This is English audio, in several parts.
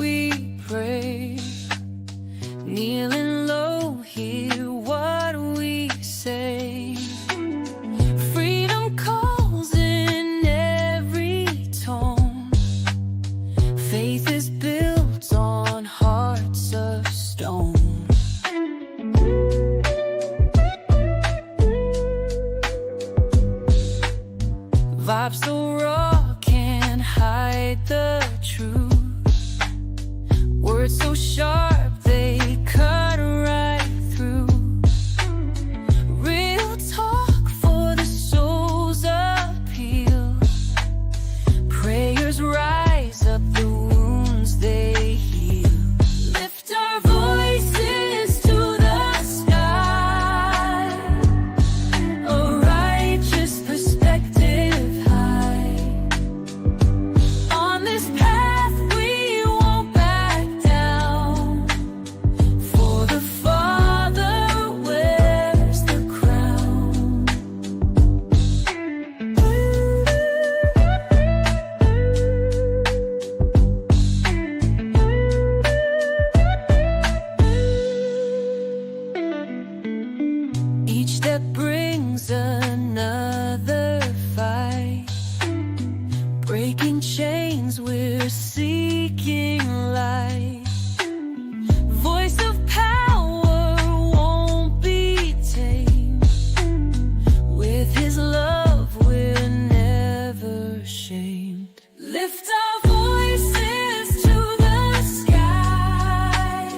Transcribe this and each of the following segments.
we pray, kneeling low, hear what we say. Freedom calls in every tone. Faith is built on hearts of stone. Vibes so raw, can't hide the truth. Words so sharp, they cut right through. Real talk for the soul's appeal. Prayers rise up the wounds they heal. Lift our voices to the sky, a righteous perspective high. On this path we won't back down, for the Father wears the crown. Each step brings another fight. Breaking chains, we're seeking light. Voice of power won't be tamed. With his love, we're never shamed. Lift our voices to the sky,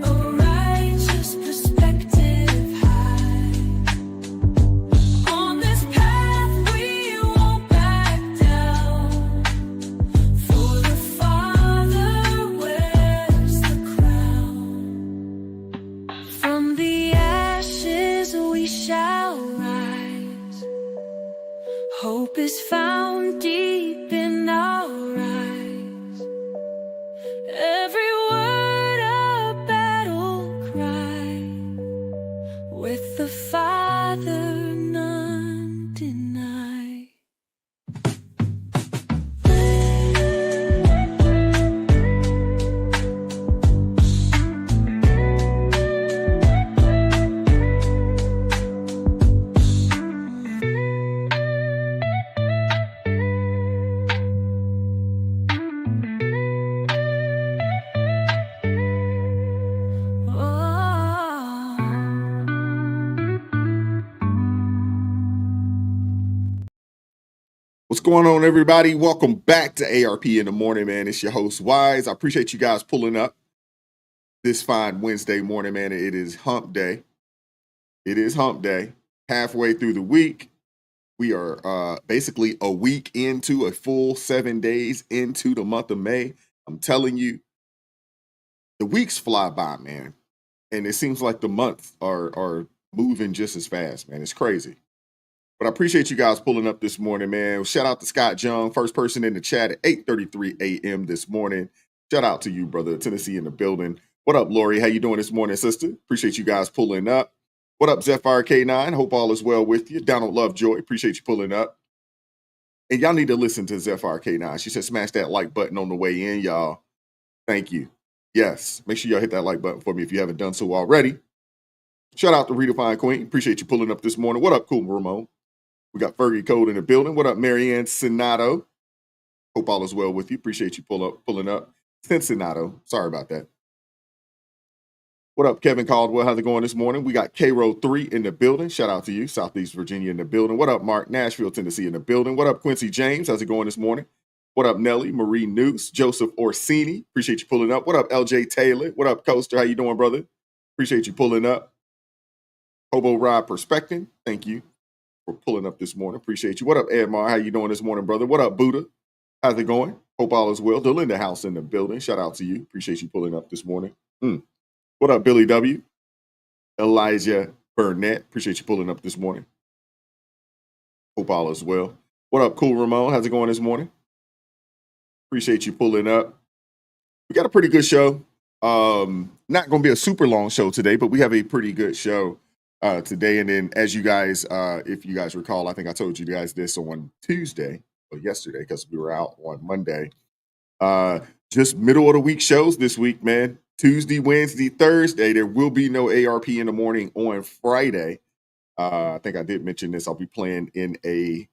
a righteous perspective high. On this path we won't back down, for the Father wears the crown. From the ashes we shall rise. Hope is found deep in our eyes. Every word a battle cry. With the Father none deny. What's going on, everybody? Welcome back to ARP in the morning, man. It's your host, Wise. I appreciate you guys pulling up this fine Wednesday morning, man. It is hump day. It is hump day. Halfway through the week. We are basically a week into a full 7 days into the month of May. I'm telling you, the weeks fly by, man. And it seems like the months are moving just as fast, man. It's crazy. But I appreciate you guys pulling up this morning, man. Shout out to Scott Young, first person in the chat at 8:33 a.m. this morning. Shout out to you, brother. Tennessee in the building. What up, Lori? How you doing this morning, sister? Appreciate you guys pulling up. What up, Zephyr K9? Hope all is well with you. Donald Lovejoy, appreciate you pulling up. And y'all need to listen to Zephyr K9. She said smash that like button on the way in, y'all. Thank you. Yes, make sure y'all hit that like button for me if you haven't done so already. Shout out to Redefine Queen. Appreciate you pulling up this morning. What up, Cool Ramon? We got Fergie Code in the building. What up, Marianne Sinato? Hope all is well with you. Appreciate you pulling up. Cincinnati. Sorry about that. What up, Kevin Caldwell? How's it going this morning? We got K-Row 3 in the building. Shout out to you. Southeast Virginia in the building. What up, Mark? Nashville, Tennessee in the building. What up, Quincy James? How's it going this morning? What up, Nelly? Marie Noose. Joseph Orsini. Appreciate you pulling up. What up, LJ Taylor? What up, Coaster? How you doing, brother? Appreciate you pulling up. Hobo Rod Perspecting. Thank you for pulling up this morning. Appreciate you. What up, Edmar? How you doing this morning, brother? What up, Buddha? How's it going? Hope all is well. Delinda House in the building. Shout out to you. Appreciate you pulling up this morning. What up, Billy W? Elijah Burnett. Appreciate you pulling up this morning. Hope all is well. What up, Cool Ramon? How's it going this morning? Appreciate you pulling up. We got a pretty good show. Not going to be a super long show today, but we have a pretty good show today. And then as you guys, if you guys recall, I think I told you guys this on Tuesday or yesterday because we were out on Monday. just middle of the week shows this week, man. Tuesday, Wednesday, Thursday. There will be no ARP in the morning on Friday. I think I did mention this. I'll be playing in a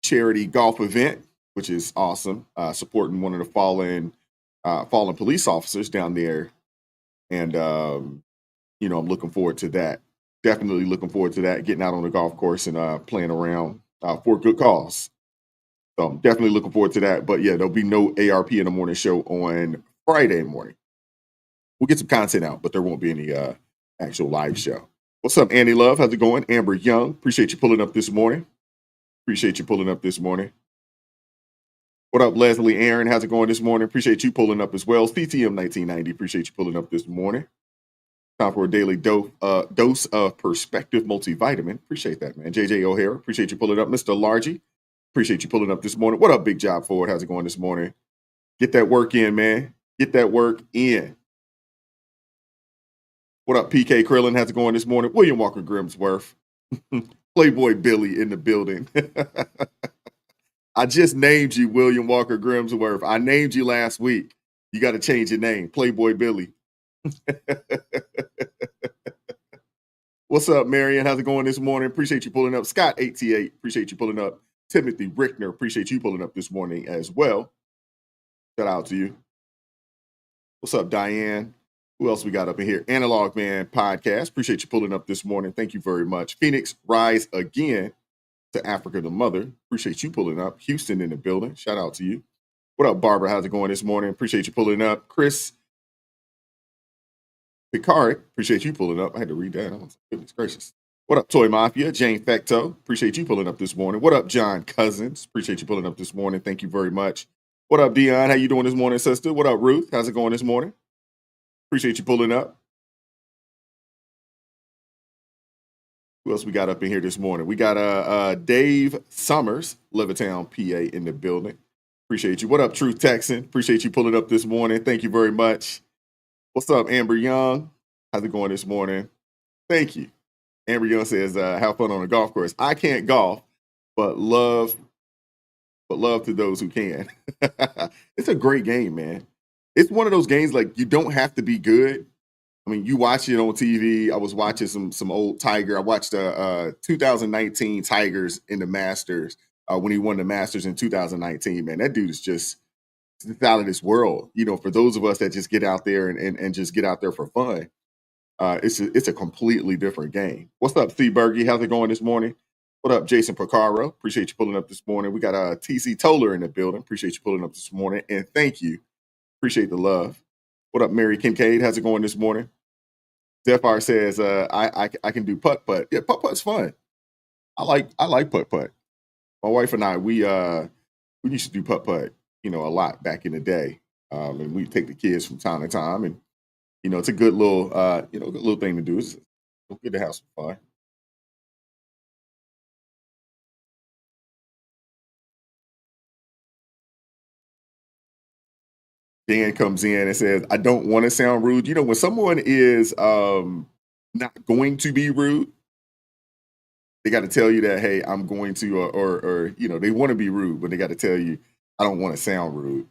charity golf event, which is awesome. Supporting one of the fallen police officers down there, and I'm looking forward to that. Definitely looking forward to that. Getting out on the golf course and playing around for a good cause. So I'm definitely looking forward to that. But yeah, there'll be no ARP in the morning show on Friday morning. We'll get some content out, but there won't be any actual live show. What's up, Annie Love? How's it going? Amber Young, appreciate you pulling up this morning. Appreciate you pulling up this morning. What up, Leslie Aaron? How's it going this morning? Appreciate you pulling up as well. CTM 1990, appreciate you pulling up this morning. Time for a daily dose of perspective multivitamin. Appreciate that, man. JJ O'Hara, appreciate you pulling up. Mr. Largy, appreciate you pulling up this morning. What up, Big Job Ford? How's it going this morning? Get that work in, man. Get that work in. What up, PK Krillin? How's it going this morning? William Walker Grimsworth. Playboy Billy in the building. I just named you William Walker Grimsworth. I named you last week. You got to change your name. Playboy Billy. What's up, Marion? How's it going this morning? Appreciate you pulling up. Scott88, appreciate you pulling up. Timothy Rickner, appreciate you pulling up this morning as well. Shout out to you. What's up, Diane? Who else we got up in here? Analog Man Podcast. Appreciate you pulling up this morning. Thank you very much. Phoenix, rise again to Africa the Mother. Appreciate you pulling up. Houston in the building. Shout out to you. What up, Barbara? How's it going this morning? Appreciate you pulling up. Chris Picard, appreciate you pulling up. I had to read that. Oh, goodness gracious. What up, Toy Mafia? Jane Fecto, appreciate you pulling up this morning. What up, John Cousins? Appreciate you pulling up this morning. Thank you very much. What up, Dion? How you doing this morning, sister? What up, Ruth? How's it going this morning? Appreciate you pulling up. Who else we got up in here this morning? We got Dave Summers, Levittown, PA, in the building. Appreciate you. What up, Truth Texan? Appreciate you pulling up this morning. Thank you very much. What's up, Amber Young? How's it going this morning? Thank you. Amber Young says, have fun on the golf course. I can't golf, but love to those who can. It's a great game, man. It's one of those games like you don't have to be good. I mean, you watch it on TV. I was watching some old Tiger. I watched 2019 Tigers in the Masters when he won the Masters in 2019. Man, that dude is just out of this world. For those of us that just get out there and just get out there for fun, it's a completely different game. What's up, C. Bergie? How's it going this morning? What up, Jason Picaro? Appreciate you pulling up this morning. We got TC Toller in the building. Appreciate you pulling up this morning. And thank you. Appreciate the love. What up, Mary Kincaid? How's it going this morning? Zephyr says, I can do putt-putt. Yeah, putt-putt's fun. I like putt-putt. My wife and I, we used to do putt-putt, a lot back in the day. And we take the kids from time to time. And, it's a good little, good little thing to do. It's good to have some fun. Dan comes in and says, I don't want to sound rude. When someone is not going to be rude, they got to tell you that, hey, I'm going to, or they want to be rude, but they got to tell you, I don't want to sound rude.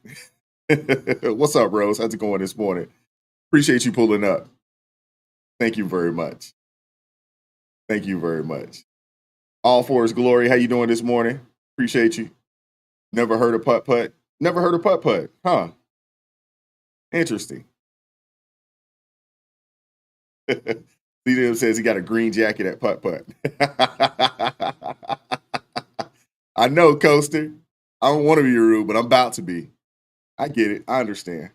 What's up, Rose? How's it going this morning? Appreciate you pulling up. Thank you very much. Thank you very much. All for his glory. How you doing this morning? Appreciate you. Never heard of putt-putt? Never heard of putt-putt, huh? Interesting. CDM says he got a green jacket at putt-putt. I know, Coaster. I don't want to be rude, but I'm about to be. I get it. I understand.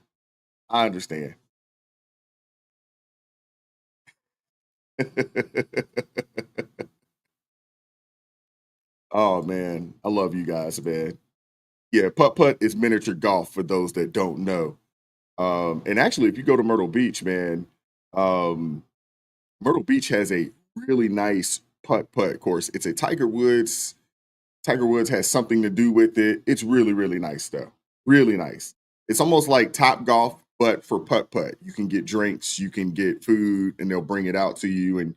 Oh, man. I love you guys, man. Yeah, putt-putt is miniature golf for those that don't know. And actually, if you go to Myrtle Beach, man, Myrtle Beach has a really nice putt-putt course. It's a Tiger Woods. Tiger Woods has something to do with it. It's really, really nice stuff. Really nice. It's almost like Top Golf, but for putt-putt. You can get drinks, you can get food, and they'll bring it out to you and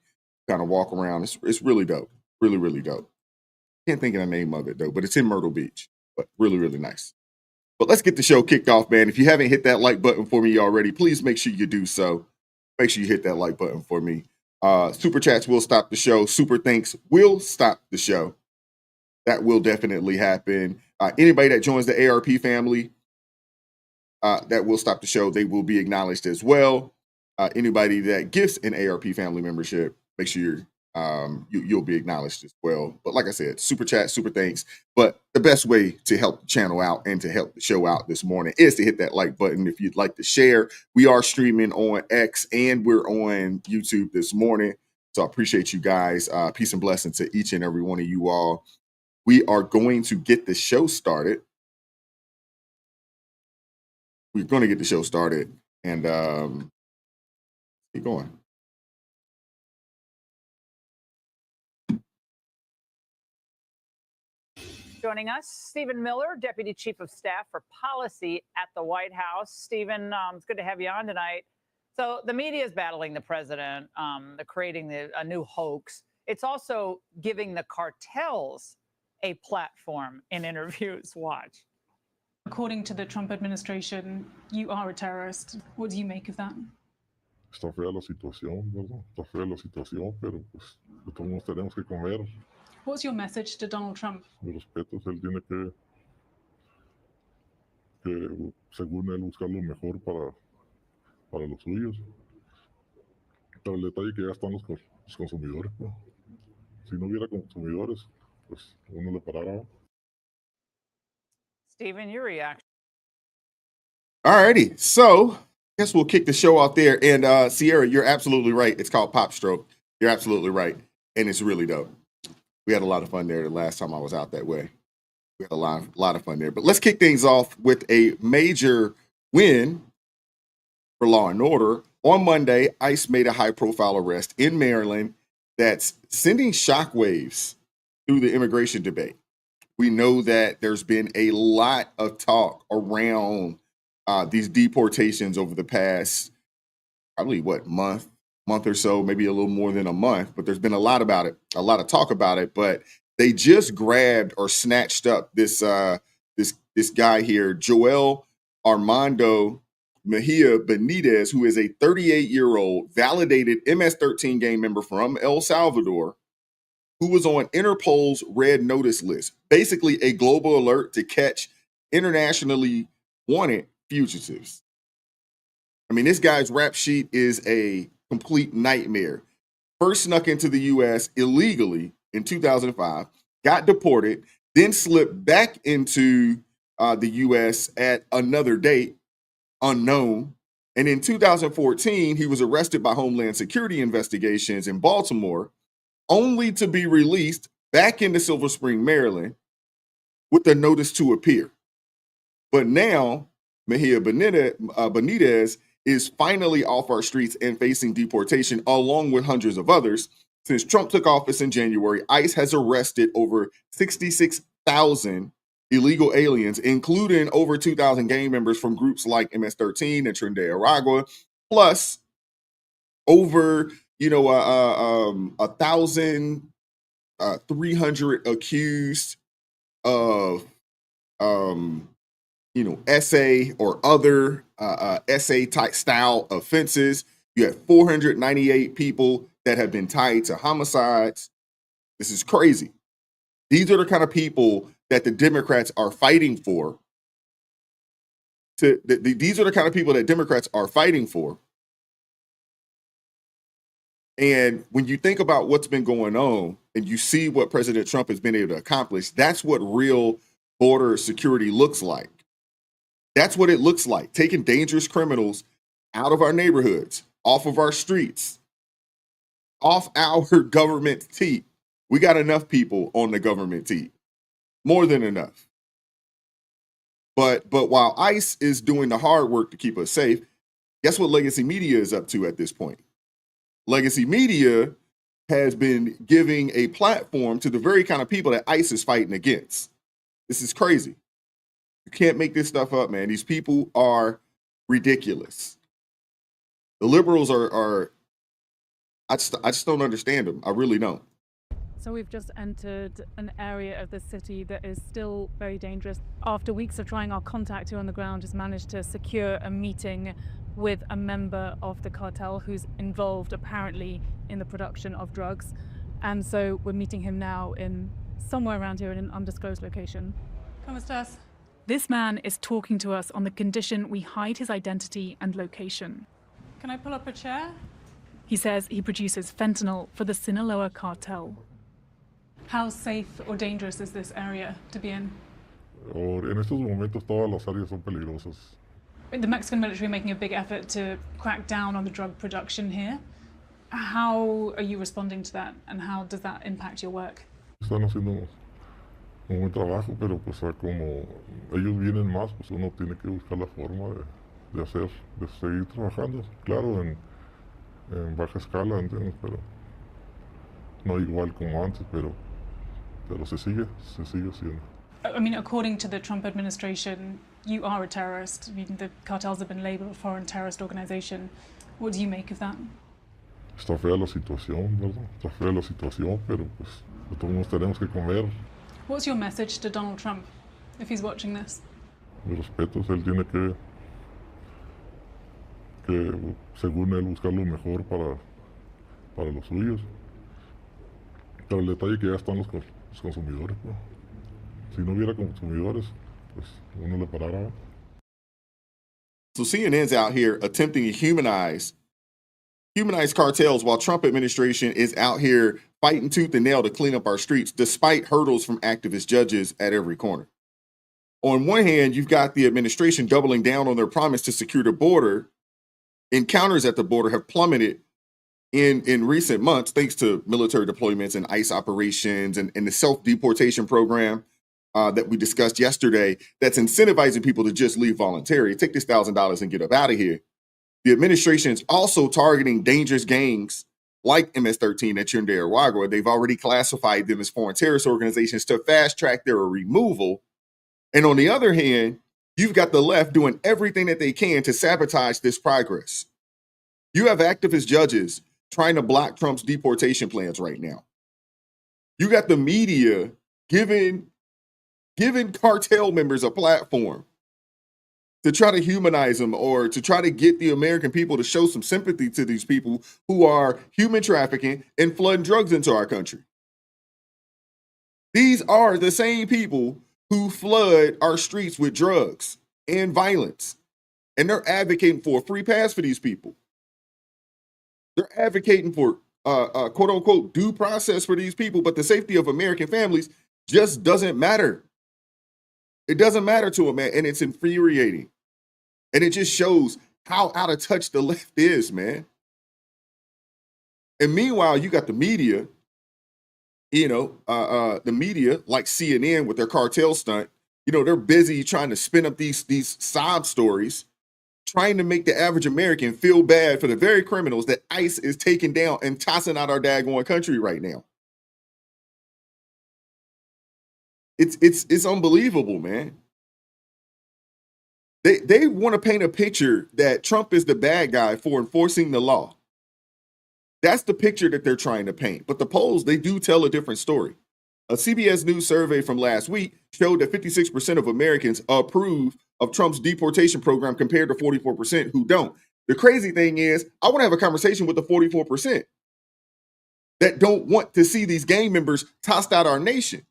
kind of walk around. It's really dope. Really, really dope. Can't think of the name of it, though, but it's in Myrtle Beach. But really, really nice. But let's get the show kicked off, man. If you haven't hit that like button for me already, please make sure you do so. Make sure you hit that like button for me. Super chats will stop the show. Super thanks will stop the show. That will definitely happen. Anybody that joins the ARP family, that will stop the show. They will be acknowledged as well. Anybody that gives an ARP family membership, make sure you'll be acknowledged as well. But like I said, super chat, super thanks. But the best way to help the channel out and to help the show out this morning is to hit that like button. If you'd like to share, we are streaming on X and we're on YouTube this morning. So I appreciate you guys. Peace and blessings to each and every one of you all. We are going to get the show started. We're going to get the show started and keep going. Joining us, Stephen Miller, Deputy Chief of Staff for Policy at the White House. Stephen, it's good to have you on tonight. So the media is battling the president. They're creating a new hoax. It's also giving the cartels a platform in interviews. Watch. According to the Trump administration, you are a terrorist. What do you make of that? Está fea la situación, ¿verdad? Está fea la situación, pero pues de todos modos tenemos que comer. What's your message to Donald Trump? Mis respetos, él tiene que según él, buscar lo mejor para los suyos. Pero el detalle que ya están los consumidores, ¿no? Si no hubiera consumidores, pues uno le parara. Stephen, your reaction. Alrighty, so I guess we'll kick the show out there. And Sierra, you're absolutely right. It's called Pop Stroke. You're absolutely right, and it's really dope. We had a lot of fun there the last time I was out that way. We had a lot of fun there. But let's kick things off with a major win for Law and Order. On Monday, ICE made a high-profile arrest in Maryland that's sending shockwaves through the immigration debate. We know that there's been a lot of talk around these deportations over the past, probably month or so, maybe a little more than a month, but there's been a lot about it, a lot of talk about it. But they just grabbed or snatched up this guy here, Joel Armando Mejia Benitez, who is a 38-year-old validated MS-13 gang member from El Salvador, who was on Interpol's red notice list, basically a global alert to catch internationally wanted fugitives. I mean, this guy's rap sheet is a complete nightmare. First snuck into the U.S. illegally in 2005, got deported, then slipped back into the U.S. at another date, unknown. And in 2014, he was arrested by Homeland Security investigations in Baltimore, only to be released back into Silver Spring, Maryland, with a notice to appear. But now, Mejia Benitez is finally off our streets and facing deportation along with hundreds of others. Since Trump took office in January, ICE has arrested over 66,000 illegal aliens, including over 2,000 gang members from groups like MS-13 and Trinidad Aragua, plus over 1,300 accused of essay or other essay type style offenses. You have 498 people that have been tied to homicides. This is crazy. These are the kind of people that the Democrats are fighting for. These are the kind of people that Democrats are fighting for. And when you think about what's been going on and you see what President Trump has been able to accomplish, that's what real border security looks like. That's what it looks like, taking dangerous criminals out of our neighborhoods, off of our streets, off our government teat. We got enough people on the government teat, more than enough. But while ICE is doing the hard work to keep us safe, guess what legacy media is up to at this point? Legacy media has been giving a platform to the very kind of people that ICE is fighting against. This is crazy. You can't make this stuff up, man. These people are ridiculous. The liberals are I just don't understand them. I really don't. So we've just entered an area of the city that is still very dangerous. After weeks of trying, our contact here on the ground has managed to secure a meeting with a member of the cartel who's involved apparently in the production of drugs. And so we're meeting him now in somewhere around here in an undisclosed location. ¿Cómo estás? This man is talking to us on the condition we hide his identity and location. Can I pull up a chair? He says he produces fentanyl for the Sinaloa cartel. How safe or dangerous is this area to be in? En estos momentos todas las áreas son peligrosas. The Mexican military making a big effort to crack down on the drug production here. How are you responding to that, and how does that impact your work? Están haciendo un buen trabajo, pero pues como ellos vienen más, pues uno tiene que buscar la forma de seguir trabajando. Claro, en baja escala, ¿entiendes? Pero no igual como antes, pero se sigue haciendo. I mean, according to the Trump administration, you are a terrorist. I mean, the cartels have been labeled a foreign terrorist organization. What do you make of that? Está fea la situación, ¿verdad? Está fea la situación, pero pues todos tenemos que comer. What's your message to Donald Trump, if he's watching this? Mis respetos, él tiene que según él, buscar lo mejor para los suyos. Pero el detalle es que ya están los consumidores, ¿no? Si no hubiera consumidores, pues uno le parara. So CNN's out here attempting to humanize cartels while Trump administration is out here fighting tooth and nail to clean up our streets, despite hurdles from activist judges at every corner. On one hand, you've got the administration doubling down on their promise to secure the border. Encounters at the border have plummeted in recent months, thanks to military deployments and ICE operations and the self-deportation program that we discussed yesterday that's incentivizing people to just leave voluntarily. Take this $1,000 and get up out of here. The administration is also targeting dangerous gangs like MS-13 at Trinidad. They've already classified them as foreign terrorist organizations to fast-track their removal. And on the other hand, you've got the left doing everything that they can to sabotage this progress. You have activist judges trying to block Trump's deportation plans right now. You got the media giving cartel members a platform to try to humanize them or to try to get the American people to show some sympathy to these people who are human trafficking and flooding drugs into our country. These are the same people who flood our streets with drugs and violence. And they're advocating for a free pass for these people. They're advocating for quote unquote due process for these people, but the safety of American families just doesn't matter. It doesn't matter to them, man, and it's infuriating. And it just shows how out of touch the left is, man. And meanwhile, you got the media, the media like CNN with their cartel stunt, they're busy trying to spin up these sob stories, trying to make the average American feel bad for the very criminals that ICE is taking down and tossing out our daggone country right now. It's unbelievable, man. They want to paint a picture that Trump is the bad guy for enforcing the law. That's the picture that they're trying to paint. But the polls, they do tell a different story. A CBS News survey from last week showed that 56% of Americans approve of Trump's deportation program compared to 44% who don't. The crazy thing is, I want to have a conversation with the 44% that don't want to see these gang members tossed out our nation.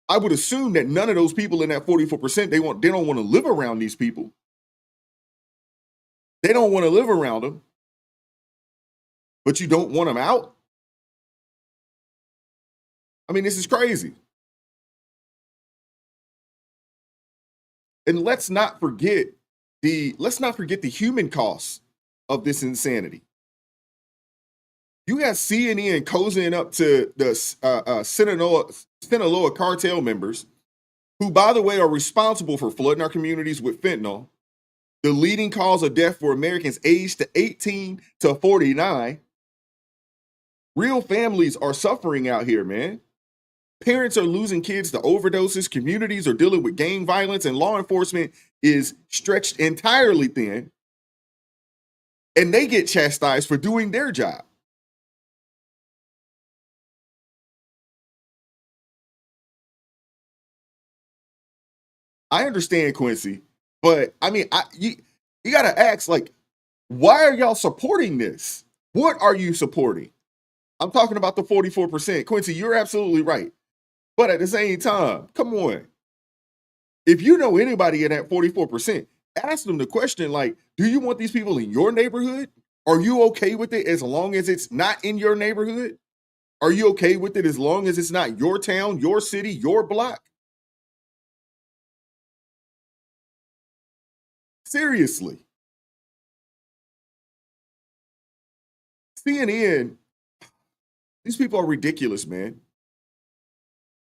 I would assume that none of those people in that 44%, they don't want to live around these people. They don't want to live around them. But you don't want them out? I mean, this is crazy. And let's not forget the human costs of this insanity. You got CNN cozying up to the Sinaloa cartel members, who, by the way, are responsible for flooding our communities with fentanyl, the leading cause of death for Americans aged to 18 to 49. Real families are suffering out here, man. Parents are losing kids to overdoses. Communities are dealing with gang violence, and law enforcement is stretched entirely thin. And they get chastised for doing their job. I understand, Quincy, but I mean, you got to ask, like, why are y'all supporting this? What are you supporting? I'm talking about the 44%. Quincy, you're absolutely right. But at the same time, come on. If you know anybody in that 44%, ask them the question, like, do you want these people in your neighborhood? Are you okay with it as long as it's not in your neighborhood? Are you okay with it as long as it's not your town, your city, your block? Seriously. CNN, these people are ridiculous, man.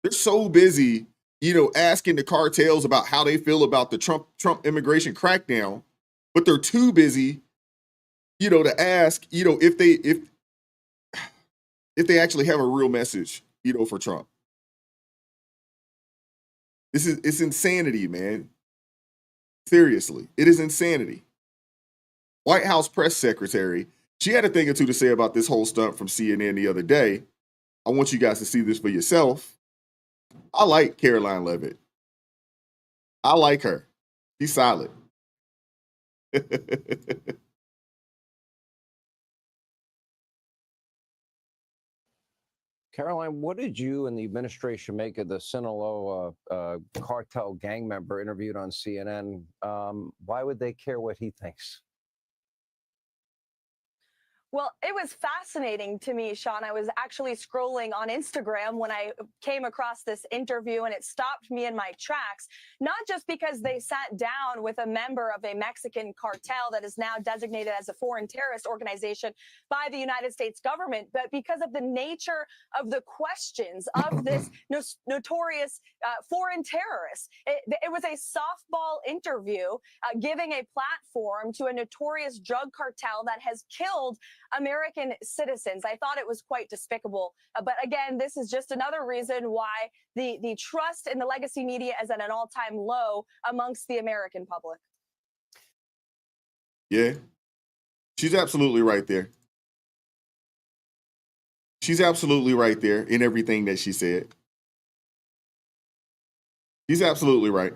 They're so busy, asking the cartels about how they feel about the Trump immigration crackdown, but they're too busy, to ask, if they actually have a real message, for Trump. It's insanity, man. Seriously, it is insanity. White House press secretary, she had a thing or two to say about this whole stunt from CNN the other day. I want you guys to see this for yourself. I like Caroline Levitt. I like her. She's solid. Caroline, what did you and the administration make of the Sinaloa cartel gang member interviewed on CNN? Why would they care what he thinks? Well, it was fascinating to me, Sean. I was actually scrolling on Instagram when I came across this interview, and it stopped me in my tracks, not just because they sat down with a member of a Mexican cartel that is now designated as a foreign terrorist organization by the United States government, but because of the nature of the questions of this notorious foreign terrorist. It was a softball interview giving a platform to a notorious drug cartel that has killed American citizens. I thought it was quite despicable. But again, this is just another reason why the trust in the legacy media is at an all-time low amongst the American public. Yeah, she's absolutely right there. She's absolutely right there in everything that she said. She's absolutely right.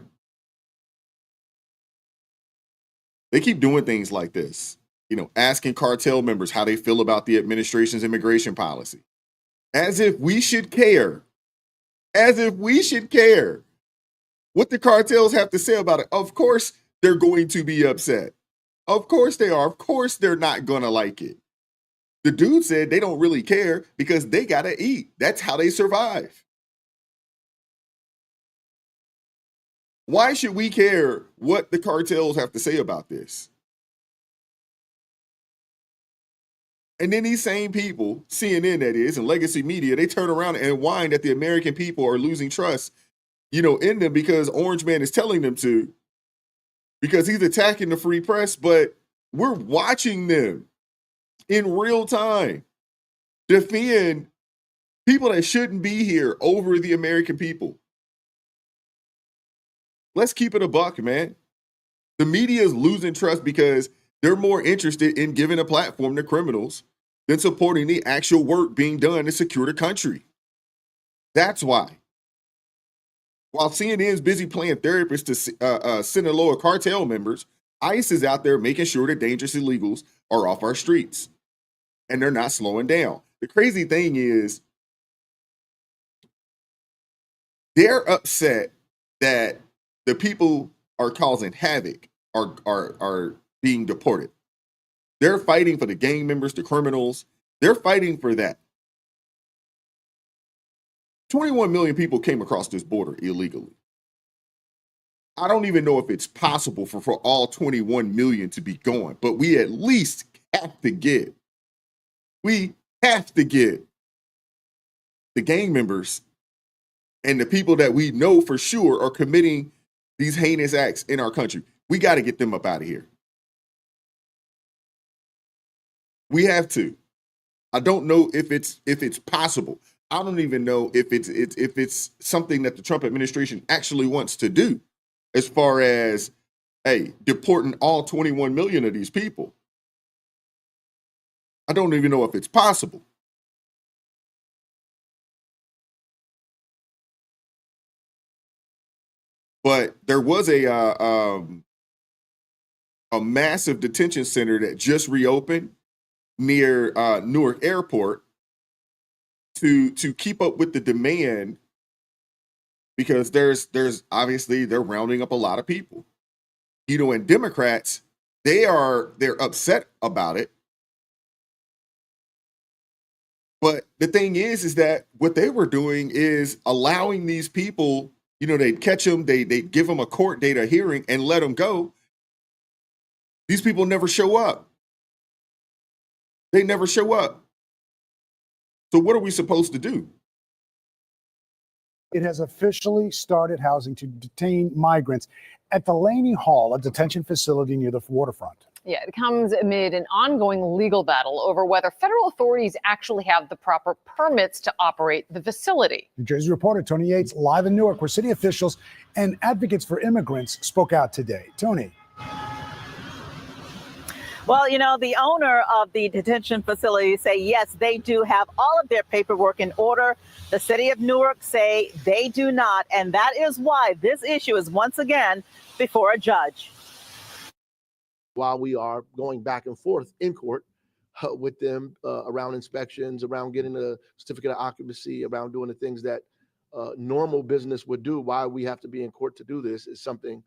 They keep doing things like this, asking cartel members how they feel about the administration's immigration policy. As if we should care. As if we should care what the cartels have to say about it. Of course, they're going to be upset. Of course they are. Of course they're not going to like it. The dude said they don't really care because they got to eat. That's how they survive. Why should we care what the cartels have to say about this? And then these same people, CNN that is, and legacy media, they turn around and whine that the American people are losing trust, in them because Orange Man is telling them to, because he's attacking the free press, but we're watching them in real time defend people that shouldn't be here over the American people. Let's keep it a buck, man. The media is losing trust because they're more interested in giving a platform to criminals than supporting the actual work being done to secure the country. That's why. While CNN is busy playing therapist to Sinaloa cartel members, ICE is out there making sure that dangerous illegals are off our streets. And they're not slowing down. The crazy thing is, they're upset that the people are causing havoc are being deported. They're fighting for the gang members, the criminals. They're fighting for that. 21 million people came across this border illegally. I don't even know if it's possible for all 21 million to be gone, but we at least have to get the gang members and the people that we know for sure are committing these heinous acts in our country. We got to get them up out of here. We have to. I don't know if it's possible. I don't even know if it's something that the Trump administration actually wants to do, as far as, hey, deporting all 21 million of these people. I don't even know if it's possible. But there was a massive detention center that just reopened near Newark Airport to keep up with the demand, because there's obviously they're rounding up a lot of people. You know, and Democrats, they're upset about it. But the thing is that what they were doing is allowing these people, you know, they'd catch them, they'd give them a court date, a hearing, and let them go. These people never show up. They never show up. So what are we supposed to do? It has officially started housing to detain migrants at Delaney Hall, a detention facility near the waterfront. Yeah, it comes amid an ongoing legal battle over whether federal authorities actually have the proper permits to operate the facility. New Jersey reporter Tony Yates live in Newark, where city officials and advocates for immigrants spoke out today. Tony. Well, you know, the owner of the detention facility say, yes, they do have all of their paperwork in order. The city of Newark say they do not. And that is why this issue is once again before a judge. While we are going back and forth in court with them around inspections, around getting a certificate of occupancy, around doing the things that normal business would do, why we have to be in court to do this is something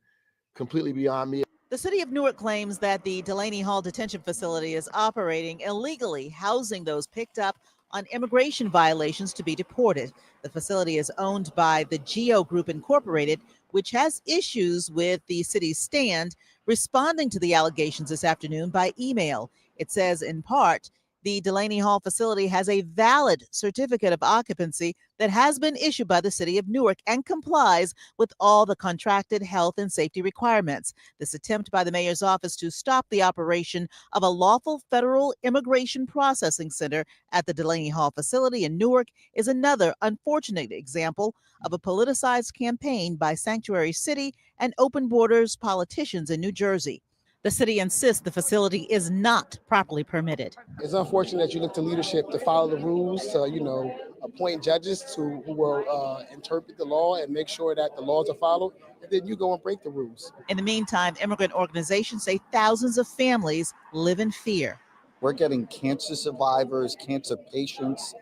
completely beyond me. The city of Newark claims that the Delaney Hall detention facility is operating illegally, housing those picked up on immigration violations to be deported. The facility is owned by the Geo Group Incorporated, which has issues with the city's stand responding to the allegations this afternoon by email. It says, in part, the Delaney Hall facility has a valid certificate of occupancy that has been issued by the city of Newark and complies with all the contracted health and safety requirements. This attempt by the mayor's office to stop the operation of a lawful federal immigration processing center at the Delaney Hall facility in Newark is another unfortunate example of a politicized campaign by Sanctuary City and Open Borders politicians in New Jersey. The city insists the facility is not properly permitted. It's unfortunate that you look to leadership to follow the rules, to, appoint judges who will interpret the law and make sure that the laws are followed, and then you go and break the rules. In the meantime, immigrant organizations say thousands of families live in fear. We're getting cancer survivors, cancer patients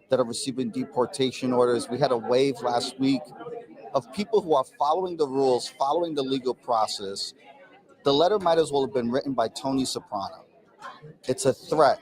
that are receiving deportation orders. We had a wave last week of people who are following the rules, following the legal process. The letter might as well have been written by Tony Soprano. It's a threat.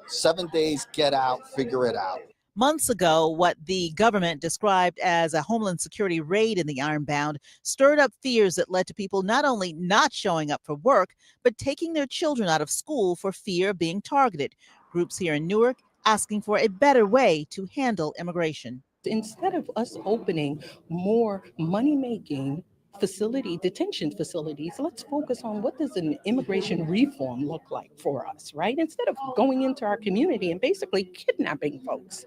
7 days, get out, figure it out. Months ago, what the government described as a Homeland Security raid in the Ironbound stirred up fears that led to people not only not showing up for work, but taking their children out of school for fear of being targeted. Groups here in Newark asking for a better way to handle immigration. Instead of us opening more money-making detention facilities, let's focus on what does an immigration reform look like for us, right? Instead of going into our community and basically kidnapping folks.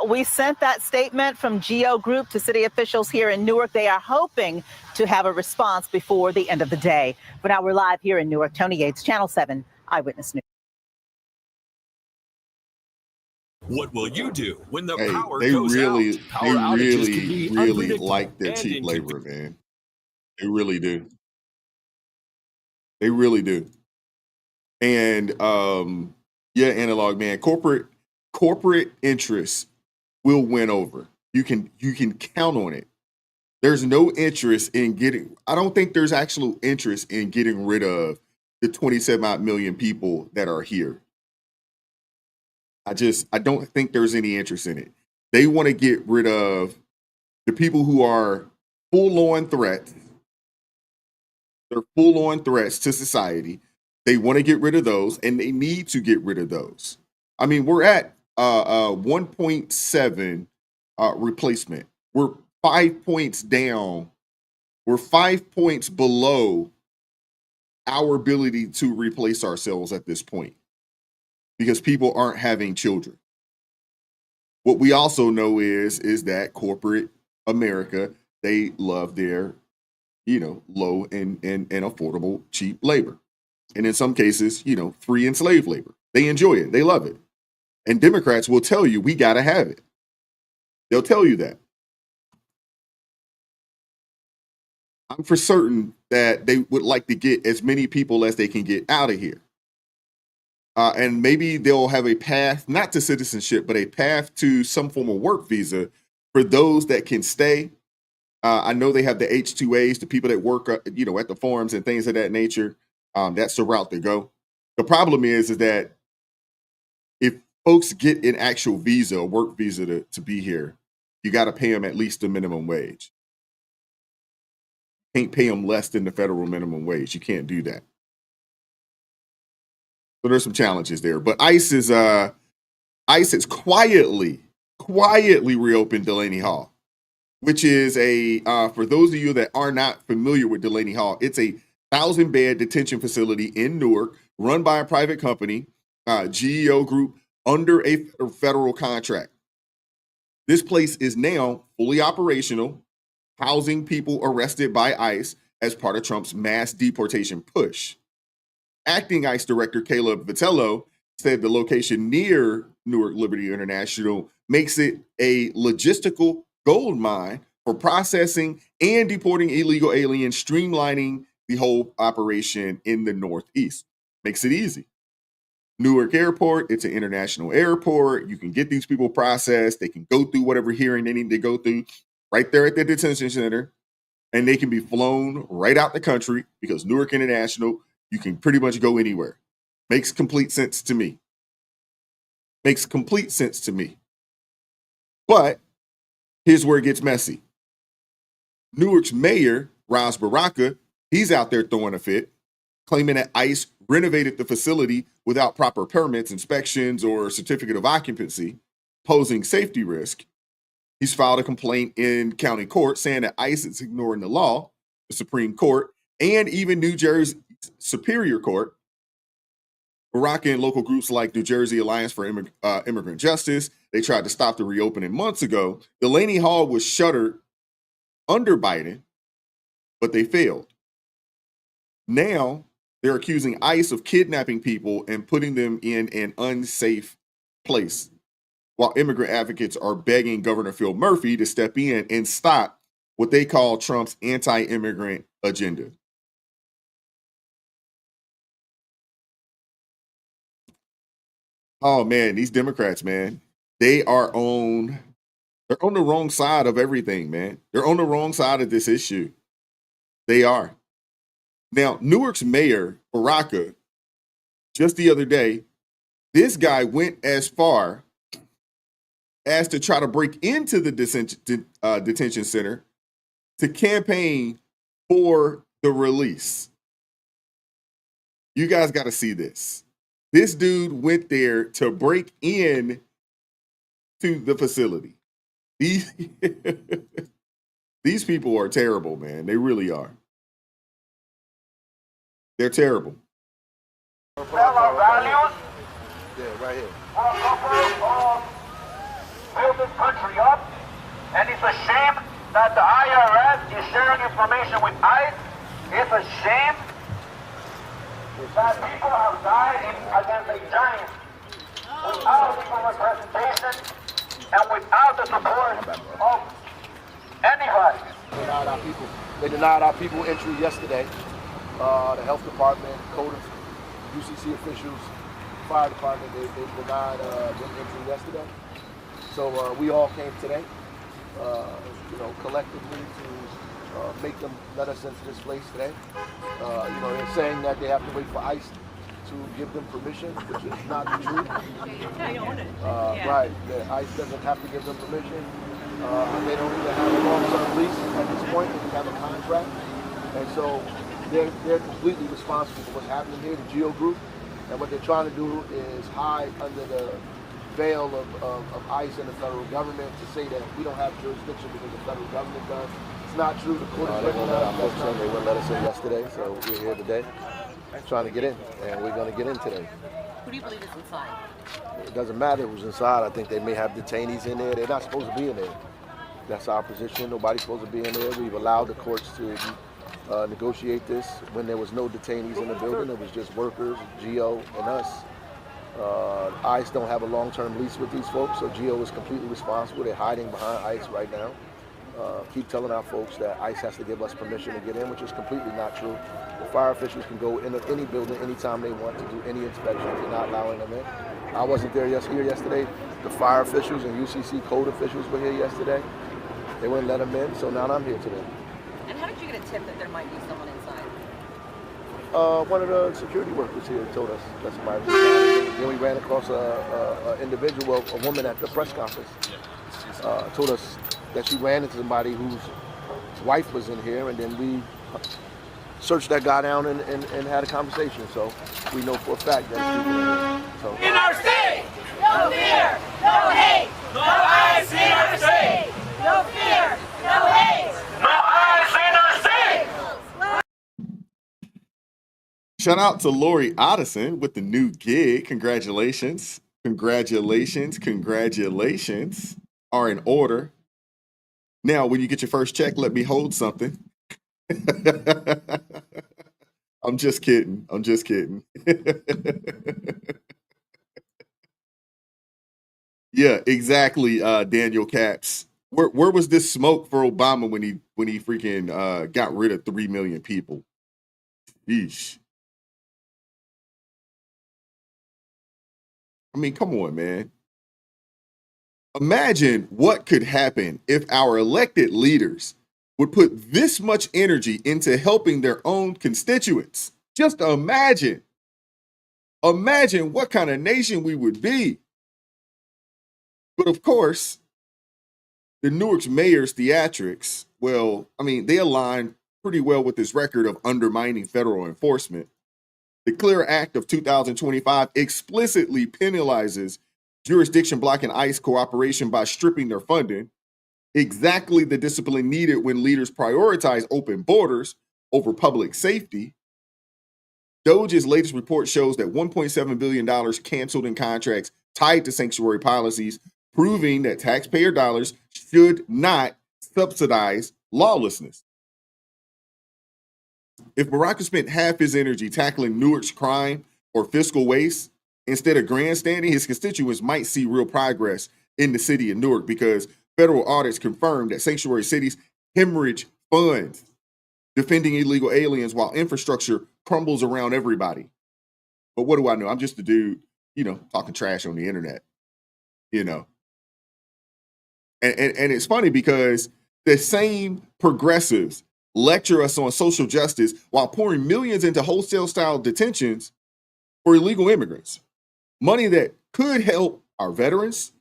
We sent that statement from Geo Group to city officials here in Newark. They are hoping to have a response before the end of the day. But now we're live here in Newark. Tony Yates, Channel 7 Eyewitness News. What will you do when the Hey, power they goes really, out? Power outages can be really unpredictable like their and cheap inconvenient. labor, man. They really do. They really do. And yeah, Analog, man, corporate interests will win over. You can count on it. There's no interest in I don't think there's actual interest in getting rid of the 27 million people that are here. I don't think there's any interest in it. They want to get rid of the people who are full-on threats. They're full-on threats to society. They want to get rid of those, and they need to get rid of those. I mean, we're at 1.7 replacement. We're 5 points down. We're 5 points below our ability to replace ourselves at this point, because people aren't having children. What we also know is that corporate America, they love their, low and affordable, cheap labor. And in some cases, free and slave labor. They enjoy it. They love it. And Democrats will tell you, we got to have it. They'll tell you that. I'm for certain that they would like to get as many people as they can get out of here. And maybe they'll have a path, not to citizenship, but a path to some form of work visa for those that can stay. I know they have the H-2As, the people that work, at the farms and things of that nature. That's the route to go. The problem is that if folks get an actual visa, a work visa to be here, you got to pay them at least the minimum wage. Can't pay them less than the federal minimum wage. You can't do that. So there's some challenges there. But ICE has quietly reopened Delaney Hall, which is for those of you that are not familiar with Delaney Hall, it's a 1,000-bed detention facility in Newark, run by a private company, GEO Group, under a federal contract. This place is now fully operational, housing people arrested by ICE as part of Trump's mass deportation push. Acting ICE Director Caleb Vitello said the location near Newark Liberty International makes it a logistical gold mine for processing and deporting illegal aliens, streamlining the whole operation in the Northeast. Makes it easy. Newark Airport, it's an international airport. You can get these people processed. They can go through whatever hearing they need to go through right there at the detention center, and they can be flown right out the country because Newark International, you can pretty much go anywhere. Makes complete sense to me. Makes complete sense to me. But here's where it gets messy. Newark's mayor, Ras Baraka, he's out there throwing a fit, claiming that ICE renovated the facility without proper permits, inspections, or certificate of occupancy, posing safety risk. He's filed a complaint in county court saying that ICE is ignoring the law, the Supreme Court, and even New Jersey's Superior Court. Baraka and local groups like New Jersey Alliance for Immigrant Justice, they tried to stop the reopening months ago. Delaney Hall was shuttered under Biden, but they failed. Now they're accusing ICE of kidnapping people and putting them in an unsafe place, while immigrant advocates are begging Governor Phil Murphy to step in and stop what they call Trump's anti-immigrant agenda. Oh man, these Democrats, man, they're on the wrong side of everything, man. They're on the wrong side of this issue. They are. Now, Newark's mayor, Baraka, just the other day, this guy went as far as to try to break into the detention center to campaign for the release. You guys got to see this. This dude went there to break in to the facility. These people are terrible, man. They really are. They're terrible. Values. Yeah, right here. Build this country up, and it's a shame that the IRS is sharing information with ICE. It's a shame that people have died against a giant without legal representation and without the support of anybody. They denied our people entry yesterday. The health department, code of UCC officials, fire department, they denied them entry yesterday. So we all came today, collectively to make them let us into this place today. They're saying that they have to wait for ICE to give them permission, which is not true. They own it. Right, ICE doesn't have to give them permission. They don't even have a long-term lease at this point. They have a contract. And so they're completely responsible for what's happening here, the GEO Group. And what they're trying to do is hide under the veil of ICE and the federal government to say that we don't have jurisdiction because the federal government does. It's not true. The court is written up. They wouldn't let us in yesterday, so we're here today trying to get in, and we're going to get in today. Who do you believe is inside? It doesn't matter who's inside. I think they may have detainees in there. They're not supposed to be in there. That's our position. Nobody's supposed to be in there. We've allowed the courts to negotiate this when there was no detainees in the building. It was just workers, GEO, and us. ICE don't have a long-term lease with these folks, so GEO is completely responsible. They're hiding behind ICE right now. keep telling our folks that ICE has to give us permission to get in, which is completely not true. The fire officials can go into any building anytime they want to do any inspection. They're not allowing them in. I wasn't here yesterday. The fire officials and UCC code officials were here yesterday. They wouldn't let them in, so now I'm here today. And how did you get a tip that there might be someone inside? One of the security workers here told us that somebody was inside. Then we ran across a individual, a woman at the press conference, told us that she ran into somebody whose wife was in here, and then we searched that guy down and had a conversation. So we know for a fact that people in here. So. In our state, no fear, no hate, no ICE in our state, no fear, no hate, no ICE in our state. Shout out to Lori Otteson with the new gig. Congratulations. Congratulations. Congratulations are in order. Now, when you get your first check, let me hold something. I'm just kidding. I'm just kidding. Yeah, exactly, Daniel Caps. Where was this smoke for Obama when he freaking got rid of 3 million people? Yeesh. I mean, come on, man. Imagine what could happen if our elected leaders would put this much energy into helping their own constituents. Just imagine. Imagine what kind of nation we would be. But of course, the Newark's mayor's theatrics, well, I mean, they align pretty well with this record of undermining federal enforcement. The Clear Act of 2025 explicitly penalizes jurisdiction blocking ICE cooperation by stripping their funding, exactly the discipline needed when leaders prioritize open borders over public safety. DOJ's latest report shows that $1.7 billion canceled in contracts tied to sanctuary policies, proving that taxpayer dollars should not subsidize lawlessness. If Barack spent half his energy tackling Newark's crime or fiscal waste, instead of grandstanding, his constituents might see real progress in the city of Newark, because federal audits confirm that sanctuary cities hemorrhage funds defending illegal aliens while infrastructure crumbles around everybody. But what do I know? I'm just a dude, talking trash on the internet, And it's funny because the same progressives lecture us on social justice while pouring millions into wholesale-style detentions for illegal immigrants. Money that could help our veterans.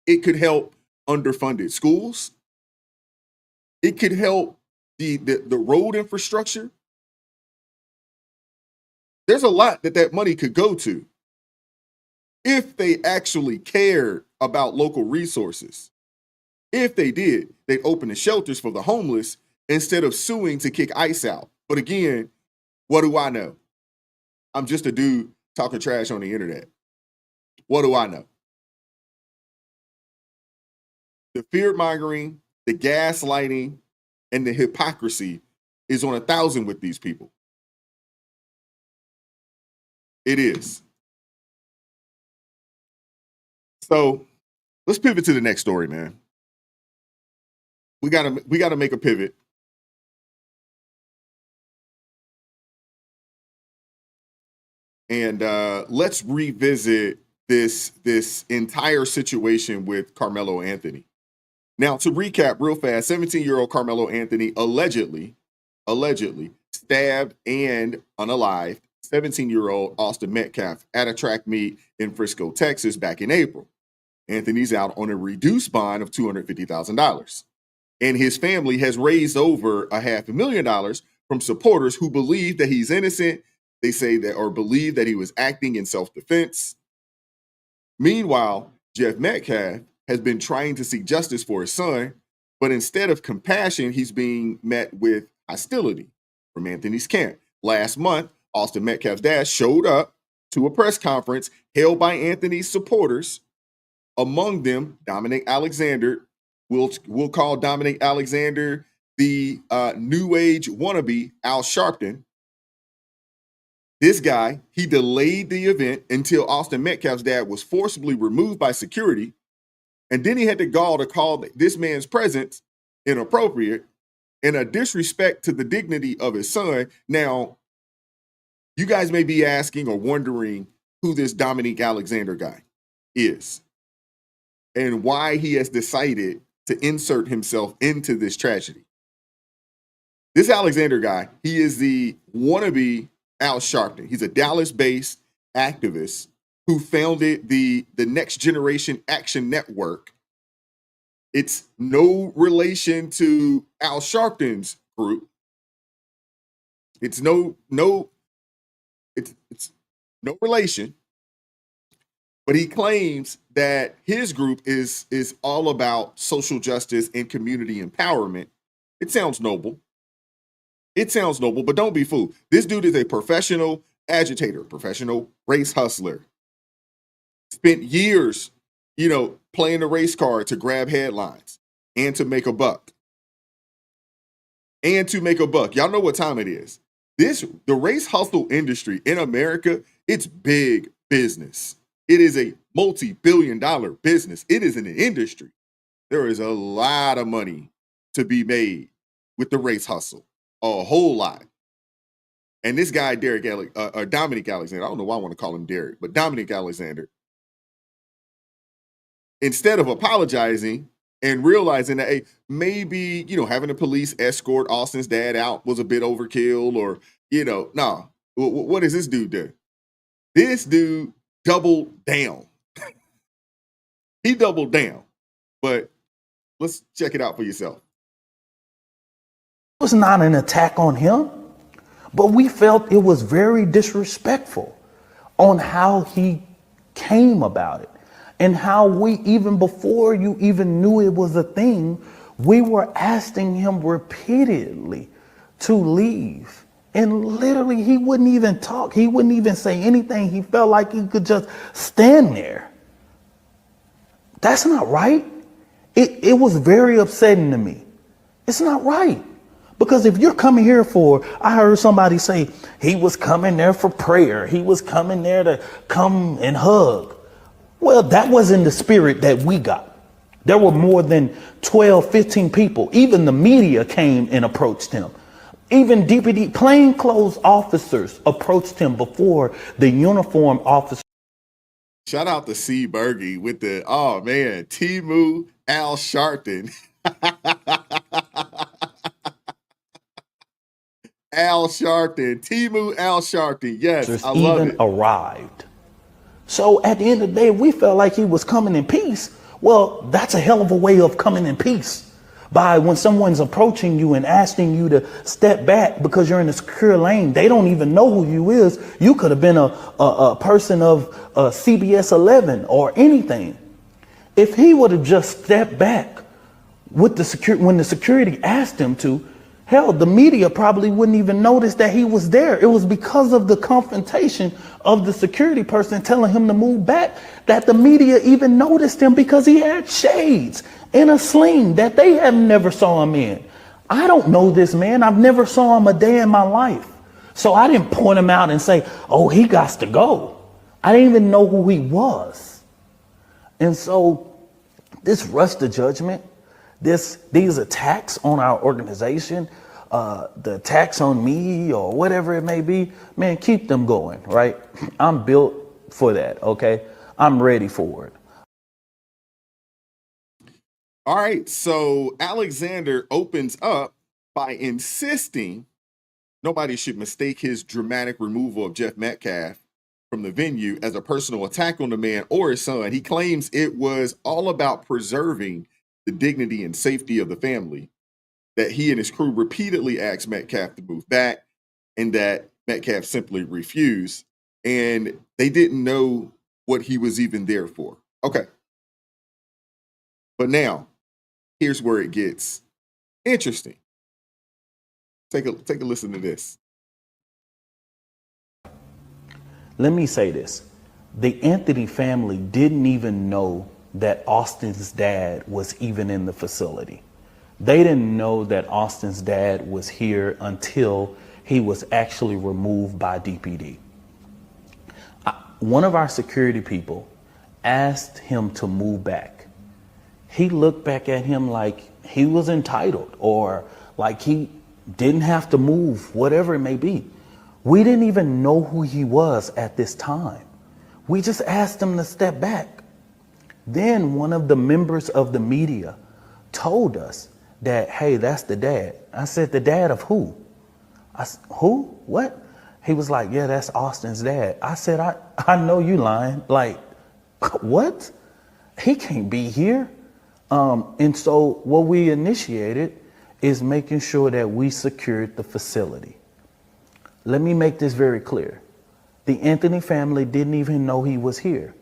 It could help underfunded schools. It could help the road infrastructure. There's a lot that money could go to if they actually cared about local resources. If they did, they'd open the shelters for the homeless instead of suing to kick ICE out. But again, what do I know? I'm just a dude talking trash on the internet. What do I know? The fear-mongering, the gaslighting, and the hypocrisy is on 1,000 with these people. It is. So let's pivot to the next story, man. We gotta make a pivot. And let's revisit this entire situation with Karmelo Anthony. Now, to recap real fast, 17-year-old Karmelo Anthony allegedly stabbed and unalived 17-year-old Ousting Metcalf at a track meet in Frisco, Texas back in April. Anthony's out on a reduced bond of $250,000. And his family has raised over $500,000 from supporters who believe that he's innocent. They say that, or believe that he was acting in self-defense. Meanwhile, Jeff Metcalf has been trying to seek justice for his son, but instead of compassion, he's being met with hostility from Anthony's camp. Last month, Ousting Metcalf's dad showed up to a press conference held by Anthony's supporters, among them Dominic Alexander. We'll call Dominic Alexander the New Age wannabe Al Sharpton. This guy, he delayed the event until Ousting Metcalf's dad was forcibly removed by security. And then he had the gall to call this man's presence inappropriate and a disrespect to the dignity of his son. Now, you guys may be asking or wondering who this Dominique Alexander guy is and why he has decided to insert himself into this tragedy. This Alexander guy, he is the wannabe Al Sharpton. He's a Dallas-based activist who founded the Next Generation Action Network. It's no relation to Al Sharpton's group. It's no relation. But he claims that his group is all about social justice and community empowerment. It sounds noble. It sounds noble, but don't be fooled. This dude is a professional agitator, professional race hustler. Spent years, playing the race card to grab headlines and to make a buck. Y'all know what time it is. The race hustle industry in America, it's big business. It is a multi-billion-dollar business. It is an industry. There is a lot of money to be made with the race hustle, a whole lot. And this guy, Dominique Alexander, I don't know why I want to call him Derek, but Dominique Alexander, instead of apologizing and realizing that, hey, maybe, having the police escort Austin's dad out was a bit overkill, or, no. What does this dude do? This dude doubled down. He doubled down. But let's check it out for yourself. It was not an attack on him, but we felt it was very disrespectful on how he came about it, and how we, even before you even knew it was a thing, we were asking him repeatedly to leave. And literally, he wouldn't even talk. He wouldn't even say anything. He felt like he could just stand there. That's not right. It was very upsetting to me. It's not right. Because if you're coming here I heard somebody say he was coming there for prayer. He was coming there to come and hug. Well, that wasn't the spirit that we got. There were more than 12, 15 people. Even the media came and approached him. Even DPD plainclothes officers approached him before the uniform officer. Shout out to C. Bergie with the, oh man, Timu Al Sharpton. Al Sharpton, Timu Al Sharpton. Yes, I love it. Arrived. So at the end of the day, we felt like he was coming in peace. Well, that's a hell of a way of coming in peace. By when someone's approaching you and asking you to step back because you're in a secure lane, they don't even know who you is. You could have been a person of CBS 11 or anything. If he would have just stepped back with when the security asked him to, hell, the media probably wouldn't even notice that he was there. It was because of the confrontation of the security person telling him to move back that the media even noticed him, because he had shades and a sling that they have never saw him in. I don't know this man. I've never saw him a day in my life. So I didn't point him out and say, oh, he got to go. I didn't even know who he was. And so this rush to judgment, these attacks on our organization, the attacks on me or whatever it may be, man, keep them going, right? I'm built for that, okay? I'm ready for it. All right, so Alexander opens up by insisting nobody should mistake his dramatic removal of Jeff Metcalf from the venue as a personal attack on the man or his son. He claims it was all about preserving the dignity and safety of the family, that he and his crew repeatedly asked Metcalf to move back, and that Metcalf simply refused, and they didn't know what he was even there for. Okay. But now, here's where it gets interesting. Take a listen to this. Let me say this. The Anthony family didn't even know that Austin's dad was even in the facility. They didn't know that Austin's dad was here until he was actually removed by DPD. One of our security people asked him to move back. he looked back at him like he was entitled or like he didn't have to move, whatever it may be. We didn't even know who he was at this time. We just asked him to step back. Then one of the members of the media told us that, hey, that's the dad. I said, the dad of who? I said, who? What? He was like, yeah, that's Ousting's dad. I said, I know you lying. Like, what? He can't be here. And so what we initiated is making sure that we secured the facility. Let me make this very clear. The Anthony family didn't even know he was here.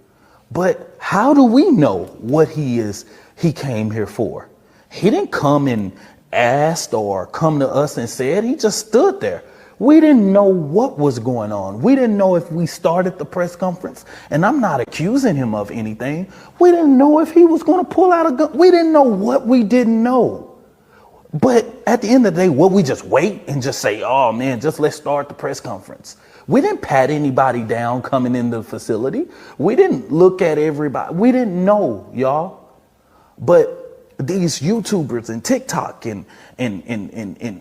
But how do we know what he came here for? He didn't come and asked or come to us and said, he just stood there. We didn't know what was going on. We didn't know if we started the press conference, and I'm not accusing him of anything. We didn't know if he was going to pull out a gun. We didn't know what we didn't know. But at the end of the day, will we just wait and just say, oh man, just let's start the press conference? We didn't pat anybody down coming into the facility. We didn't look at everybody. We didn't know, y'all. But these YouTubers and TikTok and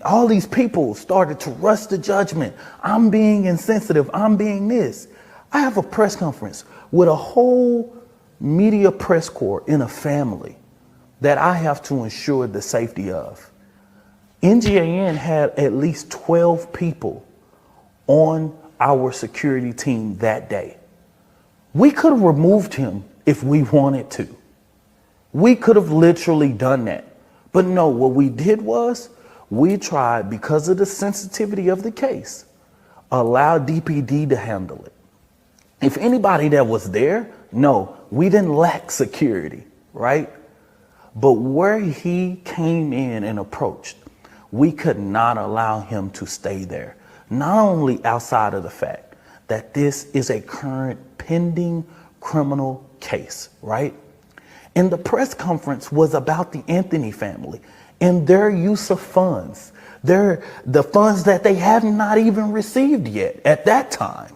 all these people started to rush to judgment. I'm being insensitive. I'm being this. I have a press conference with a whole media press corps in a family that I have to ensure the safety of. NGAN had at least 12 people on our security team that day. We could have removed him if we wanted to. We could have literally done that. But no, what we did was we tried, because of the sensitivity of the case, allow DPD to handle it. If anybody that was there, no, we didn't lack security, right? But where he came in and approached, we could not allow him to stay there. Not only outside of the fact that this is a current pending criminal case, right? And the press conference was about the Anthony family and their use of funds. The funds that they had not even received yet at that time.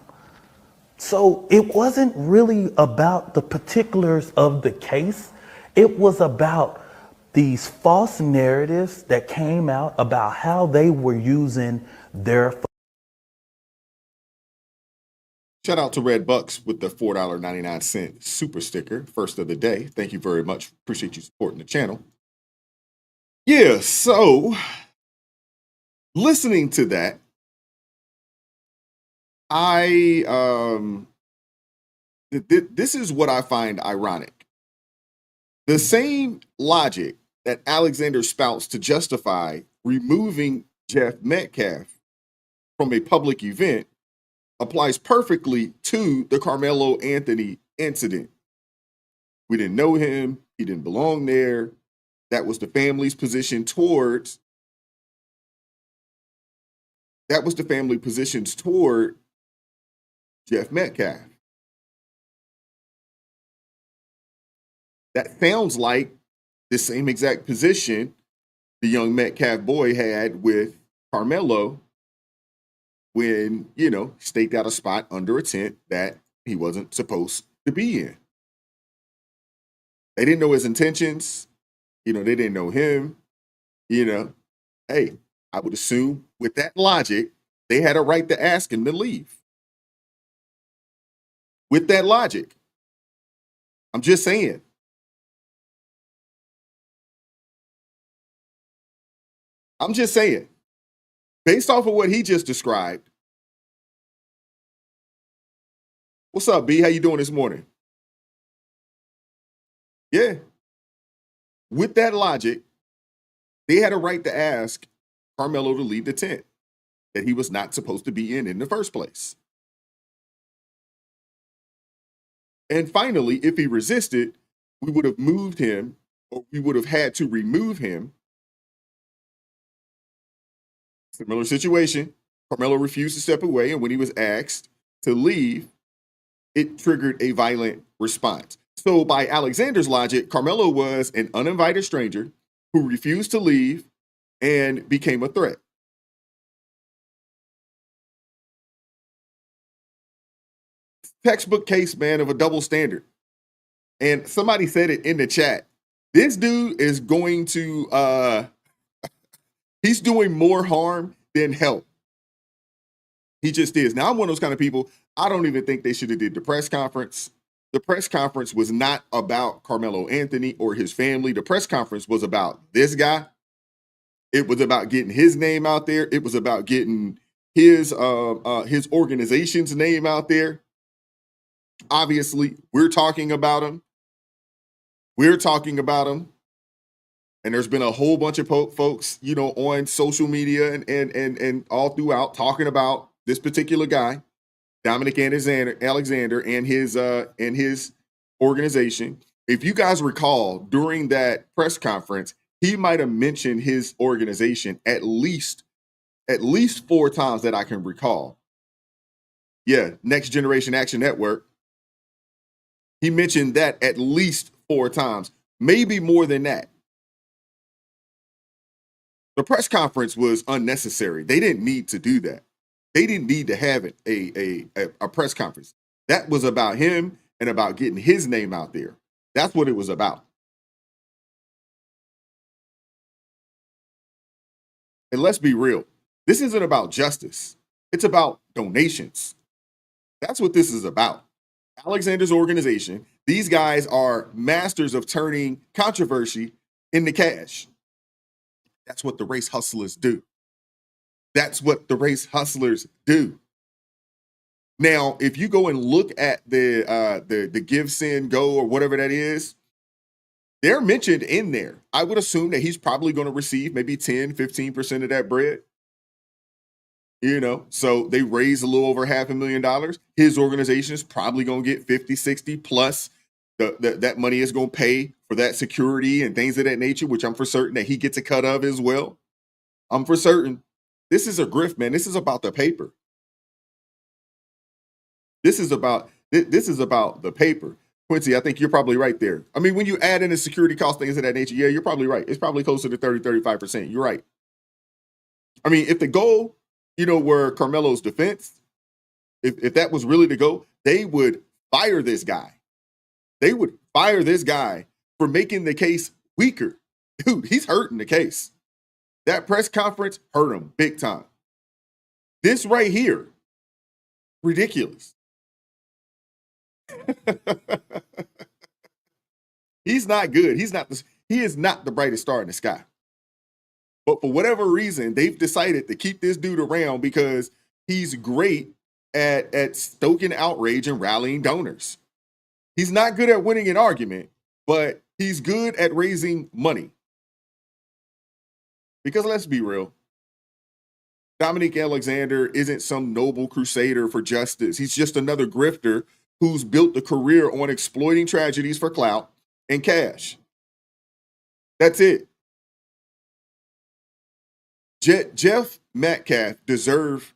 So it wasn't really about the particulars of the case. It was about these false narratives that came out about how they were using their funds. Shout out to Red Bucks with the $4.99 super sticker, first of the day. Thank you very much. Appreciate you supporting the channel. Yeah, so listening to that, this is what I find ironic. The same logic that Alexander spouts to justify removing Jeff Metcalf from a public event applies perfectly to the Karmelo Anthony incident. We didn't know him. He didn't belong there. That was the family's position towards. That was the family positions toward Jeff Metcalf. That sounds like the same exact position the young Metcalf boy had with Karmelo when, staked out a spot under a tent that he wasn't supposed to be in. They didn't know his intentions. They didn't know him. Hey, I would assume with that logic, they had a right to ask him to leave. With that logic. I'm just saying. Based off of what he just described. What's up, B? How you doing this morning? Yeah. With that logic, they had a right to ask Karmelo to leave the tent that he was not supposed to be in the first place. And finally, if he resisted, we would have moved him, or we would have had to remove him. Similar situation. Karmelo refused to step away, and when he was asked to leave, it triggered a violent response. So by Alexander's logic, Karmelo was an uninvited stranger who refused to leave and became a threat. Textbook case, man, of a double standard. And somebody said it in the chat. This dude is going to he's doing more harm than help. He just is. Now, I'm one of those kind of people, I don't even think they should have did the press conference. The press conference was not about Carmelo Anthony or his family. The press conference was about this guy. It was about getting his name out there. It was about getting his organization's name out there. Obviously, we're talking about him. And there's been a whole bunch of folks, on social media and all throughout talking about this particular guy, Dominic Alexander, and his organization. If you guys recall, during that press conference, he might have mentioned his organization at least 4 times that I can recall. Yeah, Next Generation Action Network. He mentioned that at least 4 times, maybe more than that. The press conference was unnecessary. They didn't need to do that. They didn't need to have a press conference. That was about him and about getting his name out there. That's what it was about. And let's be real. This isn't about justice. It's about donations. That's what this is about. Alexander's organization, these guys are masters of turning controversy into cash. That's what the race hustlers do. That's what the race hustlers do. Now, if you go and look at the Give, Send, Go, or whatever that is, they're mentioned in there. I would assume that he's probably going to receive maybe 10, 15% of that bread. So they raised a little over $500,000. His organization is probably going to get 50, 60 plus. That money is going to pay for that security and things of that nature, which I'm for certain that he gets a cut of as well. I'm for certain. This is a grift, man. This is about the paper. This is about the paper. Quincy, I think you're probably right there. I mean, when you add in the security cost, things of that nature, yeah, you're probably right. It's probably closer to 30, 35%. You're right. I mean, if the goal, were Carmelo's defense, if that was really the goal, they would fire this guy. They would fire this guy for making the case weaker. Dude, he's hurting the case. That press conference hurt him big time. This right here, ridiculous. He's not good. He is not the brightest star in the sky. But for whatever reason, they've decided to keep this dude around because he's great at stoking outrage and rallying donors. He's not good at winning an argument, but he's good at raising money. Because let's be real, Dominic Alexander isn't some noble crusader for justice. He's just another grifter who's built a career on exploiting tragedies for clout and cash. That's it. Jeff Metcalf deserved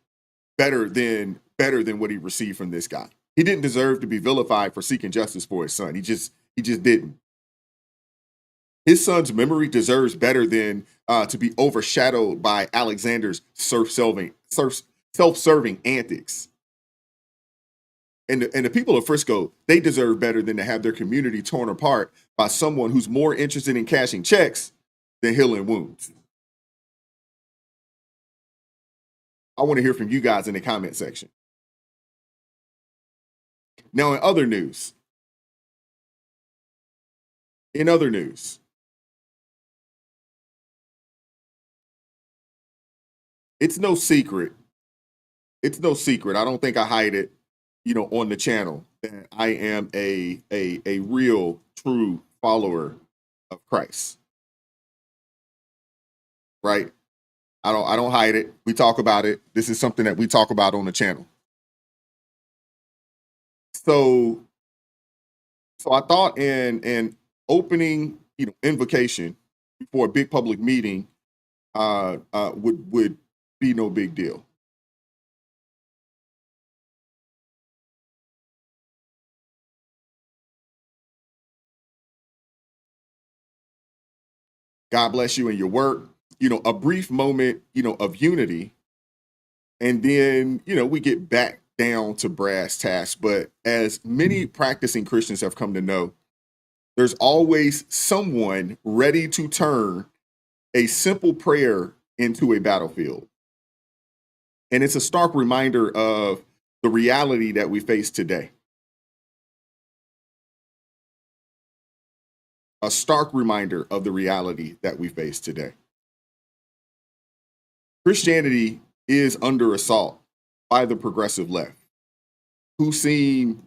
better than what he received from this guy. He didn't deserve to be vilified for seeking justice for his son. He just didn't. His son's memory deserves better than to be overshadowed by Alexander's self-serving antics. And the people of Frisco, they deserve better than to have their community torn apart by someone who's more interested in cashing checks than healing wounds. I want to hear from you guys in the comment section. Now, in other news, it's no secret. I don't think I hide it, on the channel, that I am a real, true follower of Christ. Right? I don't hide it. We talk about it. This is something that we talk about on the channel. So I thought an opening, invocation for a big public meeting would be no big deal. God bless you in your work. A brief moment, of unity. And then, we get back down to brass tacks. But as many practicing Christians have come to know, There's always someone ready to turn a simple prayer into a battlefield. And it's a stark reminder of the reality that we face today. A stark reminder of the reality that we face today. Christianity is under assault by the progressive left, who seem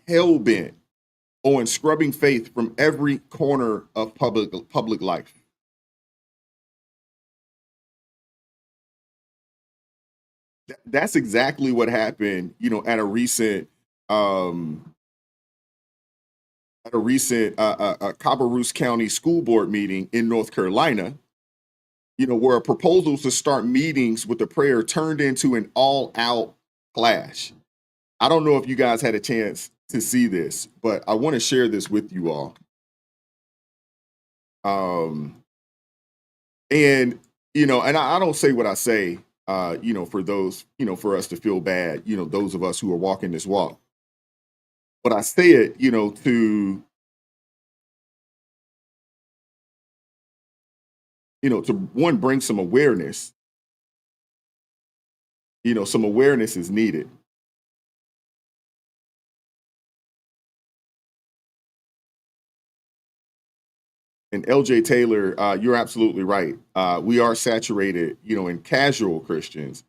hell-bent on scrubbing faith from every corner of public life. That's exactly what happened, at a recent Cabarrus County School Board meeting in North Carolina, where a proposal to start meetings with a prayer turned into an all-out clash. I don't know if you guys had a chance to see this, but I want to share this with you all. And I don't say what I say, for those, for us to feel bad, those of us who are walking this walk. But I say it, to one, bring some awareness. Some awareness is needed. And LJ Taylor, you're absolutely right. We are saturated, in casual Christians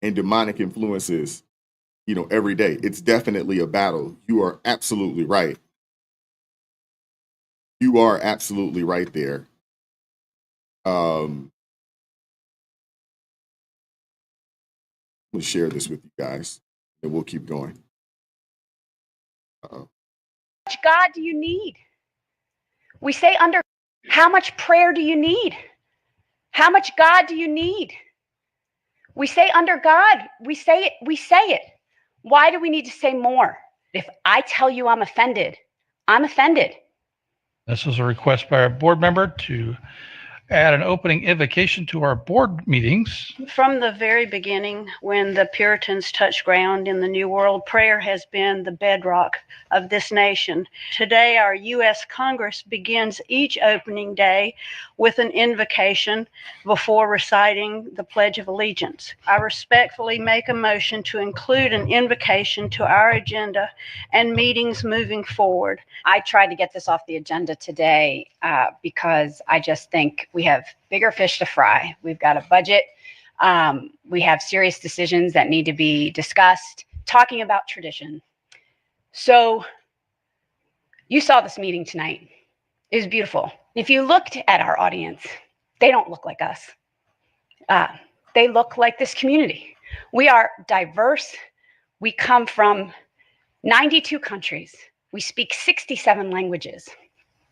and demonic influences, every day. It's definitely a battle. You are absolutely right. You are absolutely right there. We'll share this with you guys, and we'll keep going. How much God do you need? We say under, how much prayer do you need? How much God do you need? We say under God, we say it. Why do we need to say more? If I tell you I'm offended, I'm offended. This is a request by our board member to add an opening invocation to our board meetings. From the very beginning, when the Puritans touched ground in the New World, prayer has been the bedrock of this nation. Today, our U.S. Congress begins each opening day with an invocation before reciting the Pledge of Allegiance. I respectfully make a motion to include an invocation to our agenda and meetings moving forward. I tried to get this off the agenda today because I just think we have bigger fish to fry. We've got a budget. We have serious decisions that need to be discussed, talking about tradition. So you saw this meeting tonight. It was beautiful. If you looked at our audience, they don't look like us. They look like this community. We are diverse. We come from 92 countries. We speak 67 languages.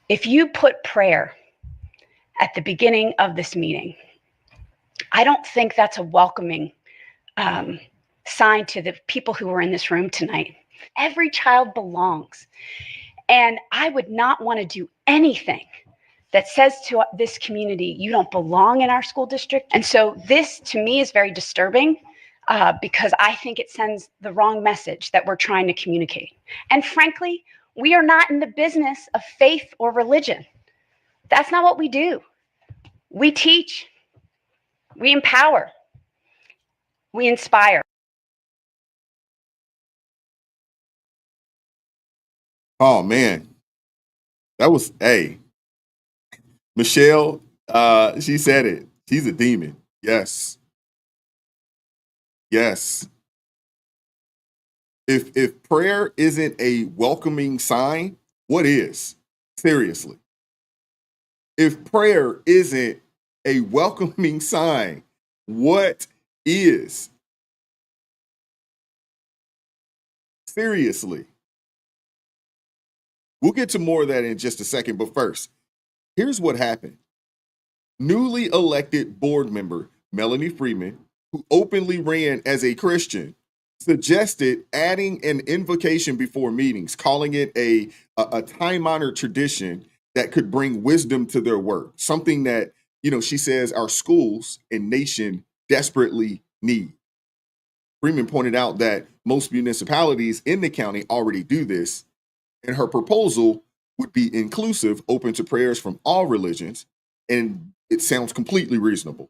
If you put prayer at the beginning of this meeting, I don't think that's a welcoming sign to the people who are in this room tonight. Every child belongs. And I would not want to do anything that says to this community, you don't belong in our school district. And so this, to me, is very disturbing because I think it sends the wrong message that we're trying to communicate. And frankly, we are not in the business of faith or religion. That's not what we do. We teach, we empower, we inspire. Oh man, that was Michelle. She said it. She's a demon. Yes. Yes. If prayer isn't a welcoming sign, what is? Seriously. If prayer isn't a welcoming sign, what is? Seriously. We'll get to more of that in just a second, but first, here's what happened. Newly elected board member Melanie Freeman, who openly ran as a Christian, suggested adding an invocation before meetings, calling it a time-honored tradition that could bring wisdom to their work, something that, she says our schools and nation desperately need. Freeman pointed out that most municipalities in the county already do this, And her proposal would be inclusive, open to prayers from all religions, and it sounds completely reasonable.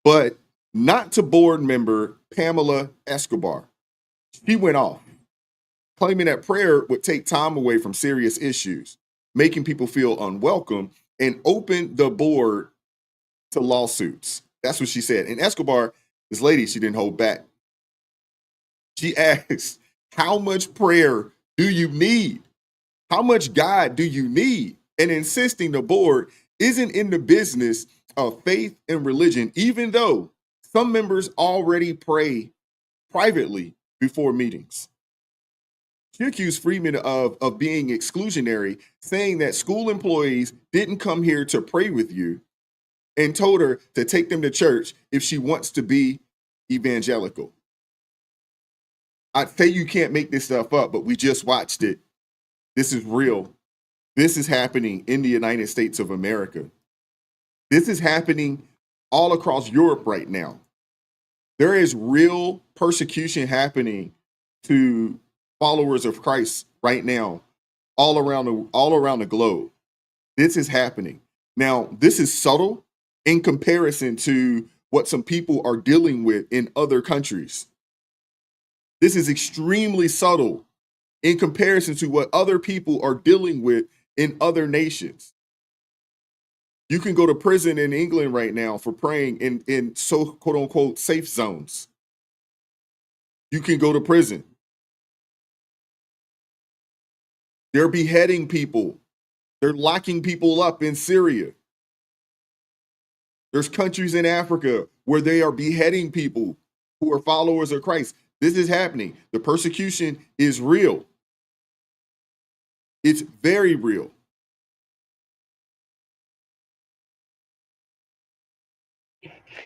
But not to board member Pamela Escobar. She went off, claiming that prayer would take time away from serious issues, making people feel unwelcome, and open the board to lawsuits. That's what she said. And Escobar, this lady, she didn't hold back. She asked, how much prayer do you need? How much God do you need? And insisting the board isn't in the business of faith and religion, even though some members already pray privately before meetings. She accused Freeman of being exclusionary, saying that school employees didn't come here to pray with you, and told her to take them to church if she wants to be evangelical. I'd say you can't make this stuff up, but we just watched it. This is real. This is happening in the United States of America. This is happening all across Europe right now. There is real persecution happening to followers of Christ right now, all around the globe. This is happening. Now, this is subtle in comparison to what some people are dealing with in other countries. This is extremely subtle in comparison to what other people are dealing with in other nations. You can go to prison in England right now for praying in so quote unquote safe zones. You can go to prison. They're beheading people. They're locking people up in Syria. There's countries in Africa where they are beheading people who are followers of Christ. This is happening. The persecution is real. It's very real.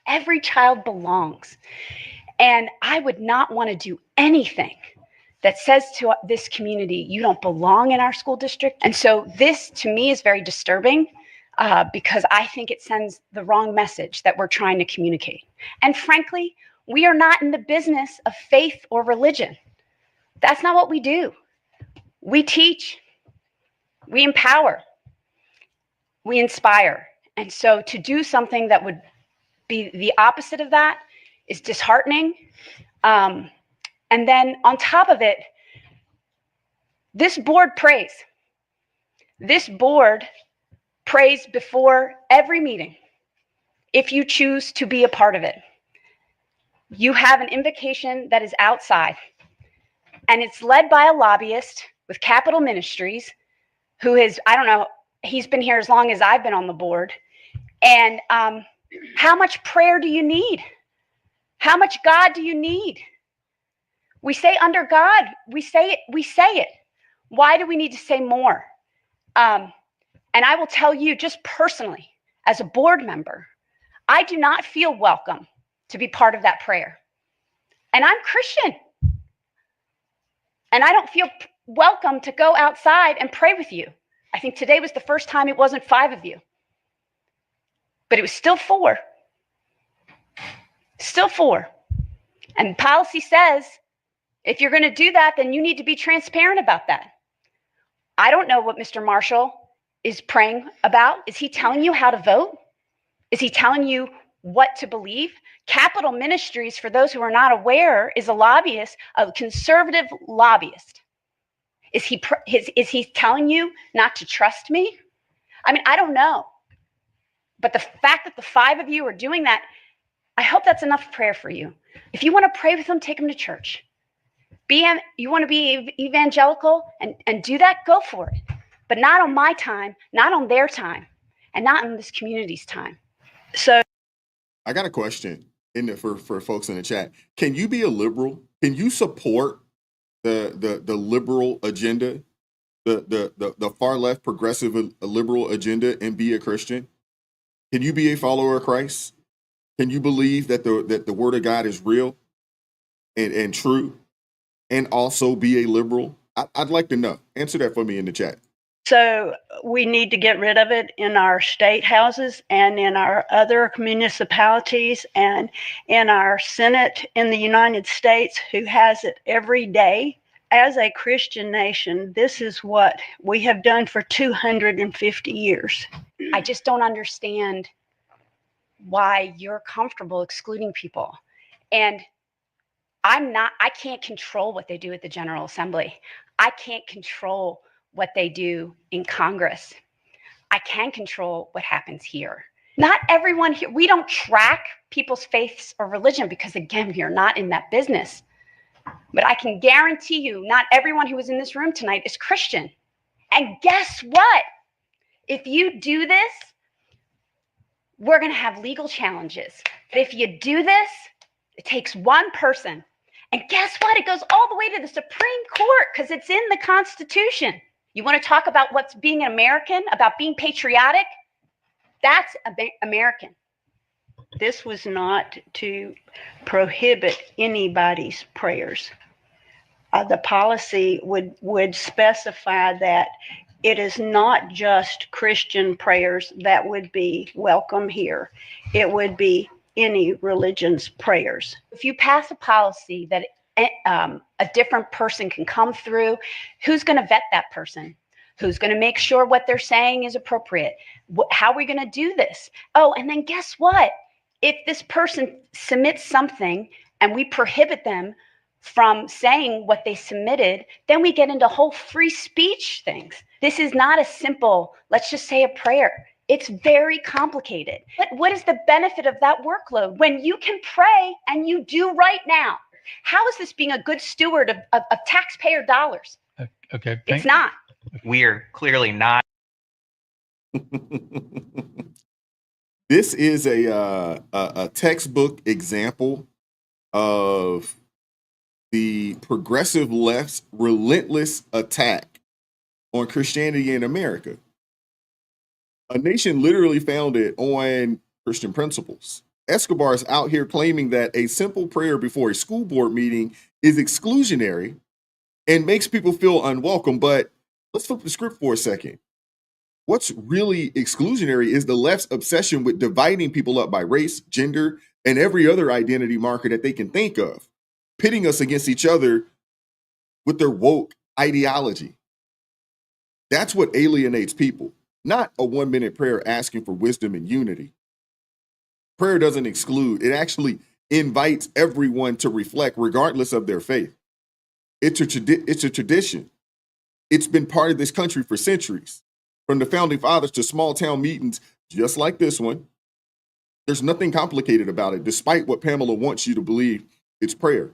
Every child belongs. And I would not want to do anything that says to this community, you don't belong in our school district. And so this, to me, is very disturbing because I think it sends the wrong message that we're trying to communicate. And frankly, we are not in the business of faith or religion. That's not what we do. We teach, we empower, we inspire. And so to do something that would be the opposite of that is disheartening. And then on top of it, this board prays. This board prays before every meeting if you choose to be a part of it. You have an invocation that is outside, and it's led by a lobbyist with Capital Ministries who is, I don't know, he's been here as long as I've been on the board. And how much prayer do you need? How much God do you need? We say under God, we say it. Why do we need to say more? And I will tell you just personally, as a board member, I do not feel welcome to be part of that prayer. And I'm Christian. And I don't feel welcome to go outside and pray with you. I think today was the first time it wasn't 5 of you. But it was still 4. Still 4. And policy says, if you're going to do that, then you need to be transparent about that. I don't know what Mr. Marshall is praying about. Is he telling you how to vote? Is he telling you what to believe? Capital Ministries, for those who are not aware, is a lobbyist, a conservative lobbyist. Is he telling you not to trust me? I mean, I don't know. But the fact that the 5 of you are doing that, I hope that's enough prayer for you. If you want to pray with them, take them to church. You want to be evangelical and do that, go for it. But not on my time, not on their time, and not on this community's time. So I got a question for folks in the chat. Can you be a liberal? Can you support the liberal agenda, the far left progressive liberal agenda, and be a Christian? Can you be a follower of Christ? Can you believe that the word of God is real and true, and also be a liberal? I'd like to know. Answer that for me in the chat. So we need to get rid of it in our state houses and in our other municipalities and in our Senate in the United States, who has it every day as a Christian nation, this is what we have done for 250 years. I just don't understand why you're comfortable excluding people. And I can't control what they do at the General Assembly. I can't control what they do in Congress. I can control what happens here. Not everyone here, we don't track people's faiths or religion because, again, we are not in that business. But I can guarantee you, not everyone who is in this room tonight is Christian. And guess what? If you do this, we're going to have legal challenges. But if you do this, it takes one person. And guess what? It goes all the way to the Supreme Court because it's in the Constitution. You want to talk about what's being an American, about being patriotic? That's American. This was not to prohibit anybody's prayers. The policy would specify that it is not just Christian prayers that would be welcome here. It would be any religion's prayers. If you pass a policy that a different person can come through, who's going to vet that person? Who's going to make sure what they're saying is appropriate? How are we going to do this? Oh, and then guess what? If this person submits something and we prohibit them from saying what they submitted, then we get into whole free speech things. This is not a simple, let's just say a prayer. It's very complicated. But what is the benefit of that workload when you can pray and you do right now? How is this being a good steward of taxpayer dollars? Okay. It's not. We're clearly not. This is a textbook example of the progressive left's relentless attack on Christianity in America. A nation literally founded on Christian principles. Escobar is out here claiming that a simple prayer before a school board meeting is exclusionary and makes people feel unwelcome. But let's flip the script for a second. What's really exclusionary is the left's obsession with dividing people up by race, gender, and every other identity marker that they can think of, pitting us against each other with their woke ideology. That's what alienates people, not a 1-minute prayer asking for wisdom and unity. Prayer doesn't exclude. It actually invites everyone to reflect regardless of their faith. It's a tradition. It's been part of this country for centuries. From the founding fathers to small town meetings just like this one, there's nothing complicated about it, despite what Pamela wants you to believe. It's prayer.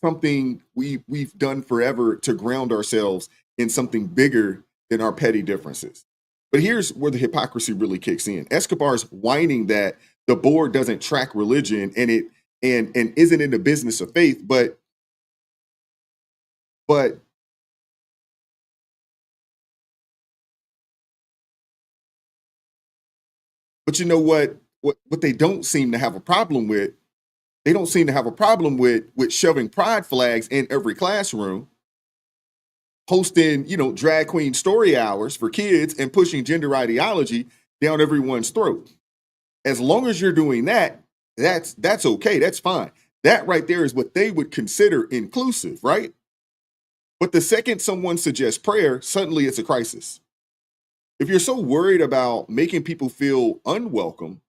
Something we've done forever to ground ourselves in something bigger than our petty differences. But here's where the hypocrisy really kicks in. Escobar's whining that the board doesn't track religion and isn't in the business of faith, but you know what they don't seem to have a problem with? They don't seem to have a problem with shoving pride flags in every classroom, hosting, drag queen story hours for kids and pushing gender ideology down everyone's throat. As long as you're doing that, that's okay. That's fine. That right there is what they would consider inclusive, right? But the second someone suggests prayer, suddenly it's a crisis. If you're so worried about making people feel unwelcome,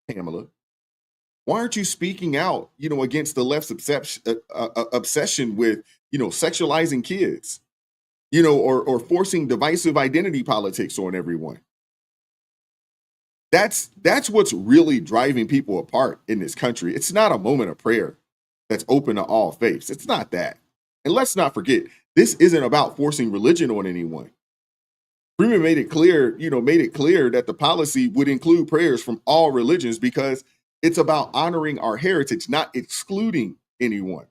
Pamela, why aren't you speaking out, against the left's obsession with, sexualizing kids, or forcing divisive identity politics on everyone? That's what's really driving people apart in this country. It's not a moment of prayer that's open to all faiths. It's not that. And let's not forget, this isn't about forcing religion on anyone. Freeman made it clear that the policy would include prayers from all religions because it's about honoring our heritage, not excluding anyone.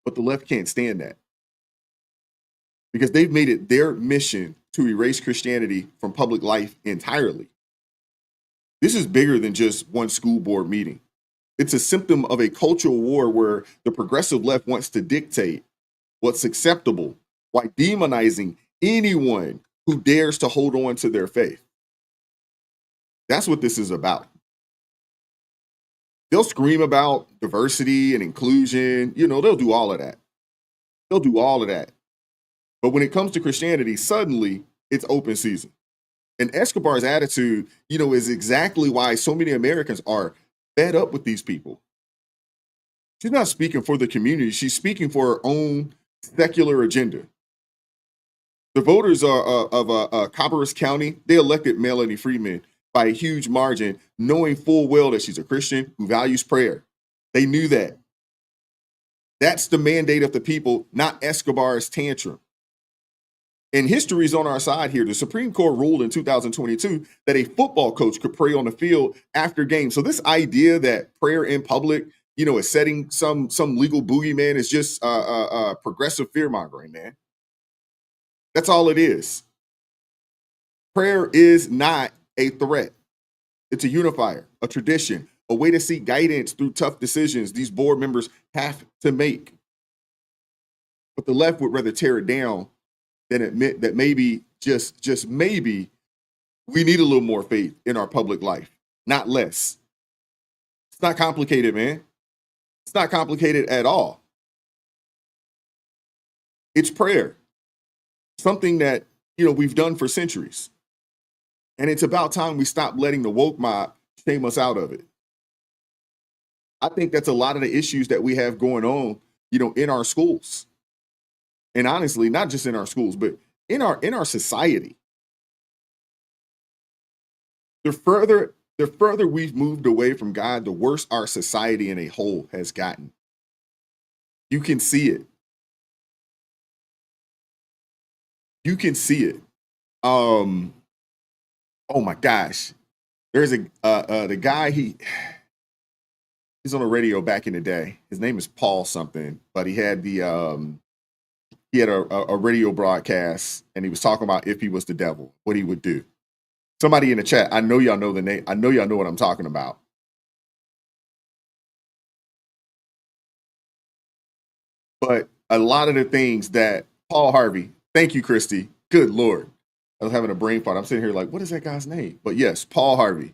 But the left can't stand that because they've made it their mission to erase Christianity from public life entirely. This is bigger than just one school board meeting. It's a symptom of a cultural war where the progressive left wants to dictate what's acceptable while demonizing anyone who dares to hold on to their faith. That's what this is about. They'll scream about diversity and inclusion. They'll do all of that. They'll do all of that. But when it comes to Christianity, suddenly it's open season. And Escobar's attitude, is exactly why so many Americans are fed up with these people. She's not speaking for the community. She's speaking for her own secular agenda. The voters of Copperas County, they elected Melanie Freeman by a huge margin, knowing full well that she's a Christian who values prayer. They knew that. That's the mandate of the people, not Escobar's tantrum. And history is on our side here. The Supreme Court ruled in 2022 that a football coach could pray on the field after games. So this idea that prayer in public, is setting some legal boogeyman is just progressive fear-mongering, man. That's all it is. Prayer is not a threat. It's a unifier, a tradition, a way to seek guidance through tough decisions these board members have to make. But the left would rather tear it down than admit that maybe, just maybe, we need a little more faith in our public life, not less. It's not complicated, man. It's not complicated at all. It's prayer, something that, we've done for centuries. And it's about time we stop letting the woke mob shame us out of it. I think that's a lot of the issues that we have going on, in our schools. And honestly, not just in our schools, but in our society. The further we've moved away from God, the worse our society in a whole has gotten. You can see it. You can see it. Oh my gosh. There's the guy, he's on the radio back in the day. His name is Paul something, but he had a radio broadcast, and he was talking about if he was the devil, what he would do. Somebody in the chat, I know y'all know the name. I know y'all know what I'm talking about. But a lot of the things that Paul Harvey, thank you, Christy. Good Lord. I was having a brain fart. I'm sitting here like, what is that guy's name? But yes, Paul Harvey.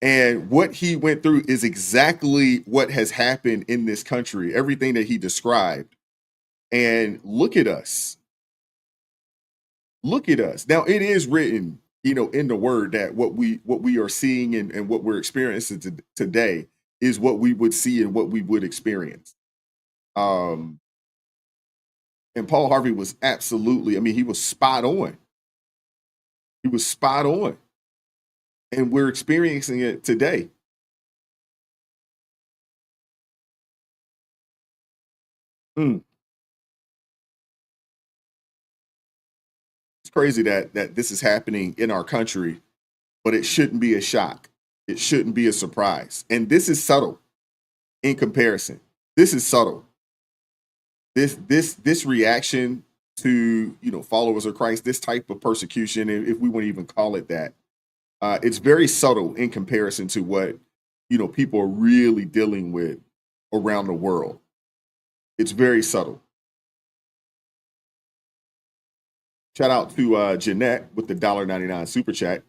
And what he went through is exactly what has happened in this country, everything that he described. And look at us. Look at us. Now, it is written, in the word that what we are seeing and what we're experiencing today is what we would see and what we would experience. And Paul Harvey was absolutely, he was spot on. He was spot on. And we're experiencing it today. It's crazy that this is happening in our country, but it shouldn't be a shock. It shouldn't be a surprise. And this is subtle in comparison. This is subtle. This reaction to, followers of Christ, this type of persecution, if we wouldn't even call it that, it's very subtle in comparison to what, people are really dealing with around the world. It's very subtle. Shout out to Jeanette with the $1.99 super chat.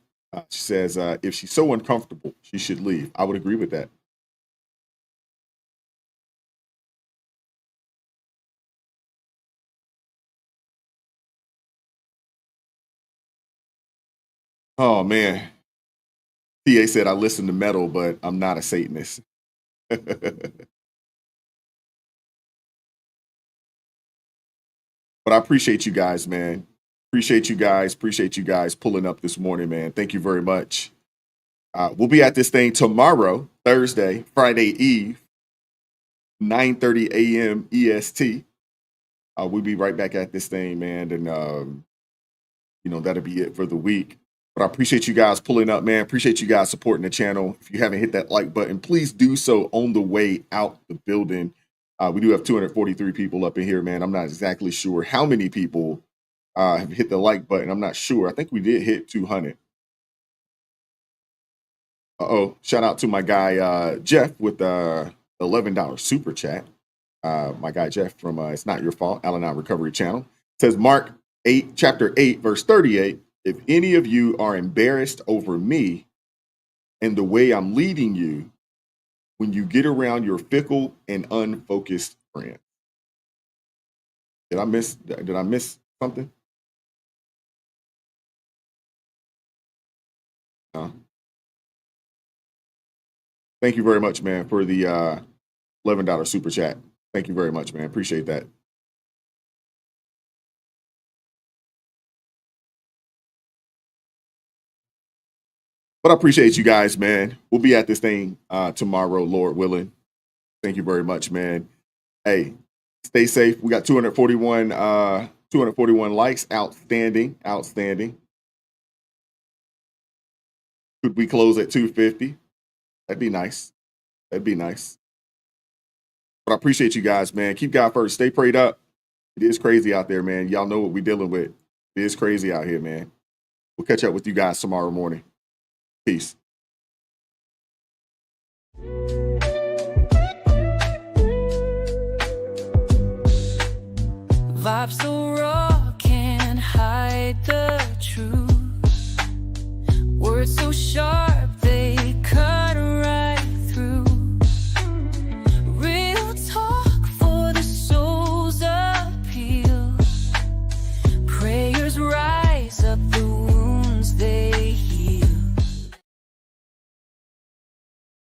She says, if she's so uncomfortable, she should leave. I would agree with that. Oh, man. TA said, I listen to metal, but I'm not a Satanist. But I appreciate you guys, man. Appreciate you guys pulling up this morning, man. Thank you very much. We'll be at this thing tomorrow, Thursday, Friday Eve, 9:30 a.m. EST. We'll be right back at this thing, man. And, that'll be it for the week. But I appreciate you guys pulling up, man. Appreciate you guys supporting the channel. If you haven't hit that like button, please do so on the way out the building. We do have 243 people up in here, man. I'm not exactly sure how many people have hit the like button. I'm not sure. I think we did hit 200. Shout out to my guy, Jeff, with $11 super chat. My guy, Jeff, from It's Not Your Fault, Al-Anon Recovery Channel. Says, Mark 8, chapter 8, verse 38, if any of you are embarrassed over me and the way I'm leading you, when you get around your fickle and unfocused friends. Did I miss something? No. Thank you very much, man, for the $11 super chat. Thank you very much, man. Appreciate that. But I appreciate you guys, man. We'll be at this thing tomorrow, Lord willing. Thank you very much, man. Hey, stay safe. We got 241 likes. Outstanding. Could we close at 250? That'd be nice. But I appreciate you guys, man. Keep God first. Stay prayed up. It is crazy out there, man. Y'all know what we're dealing with. It is crazy out here, man. We'll catch up with you guys tomorrow morning. Peace.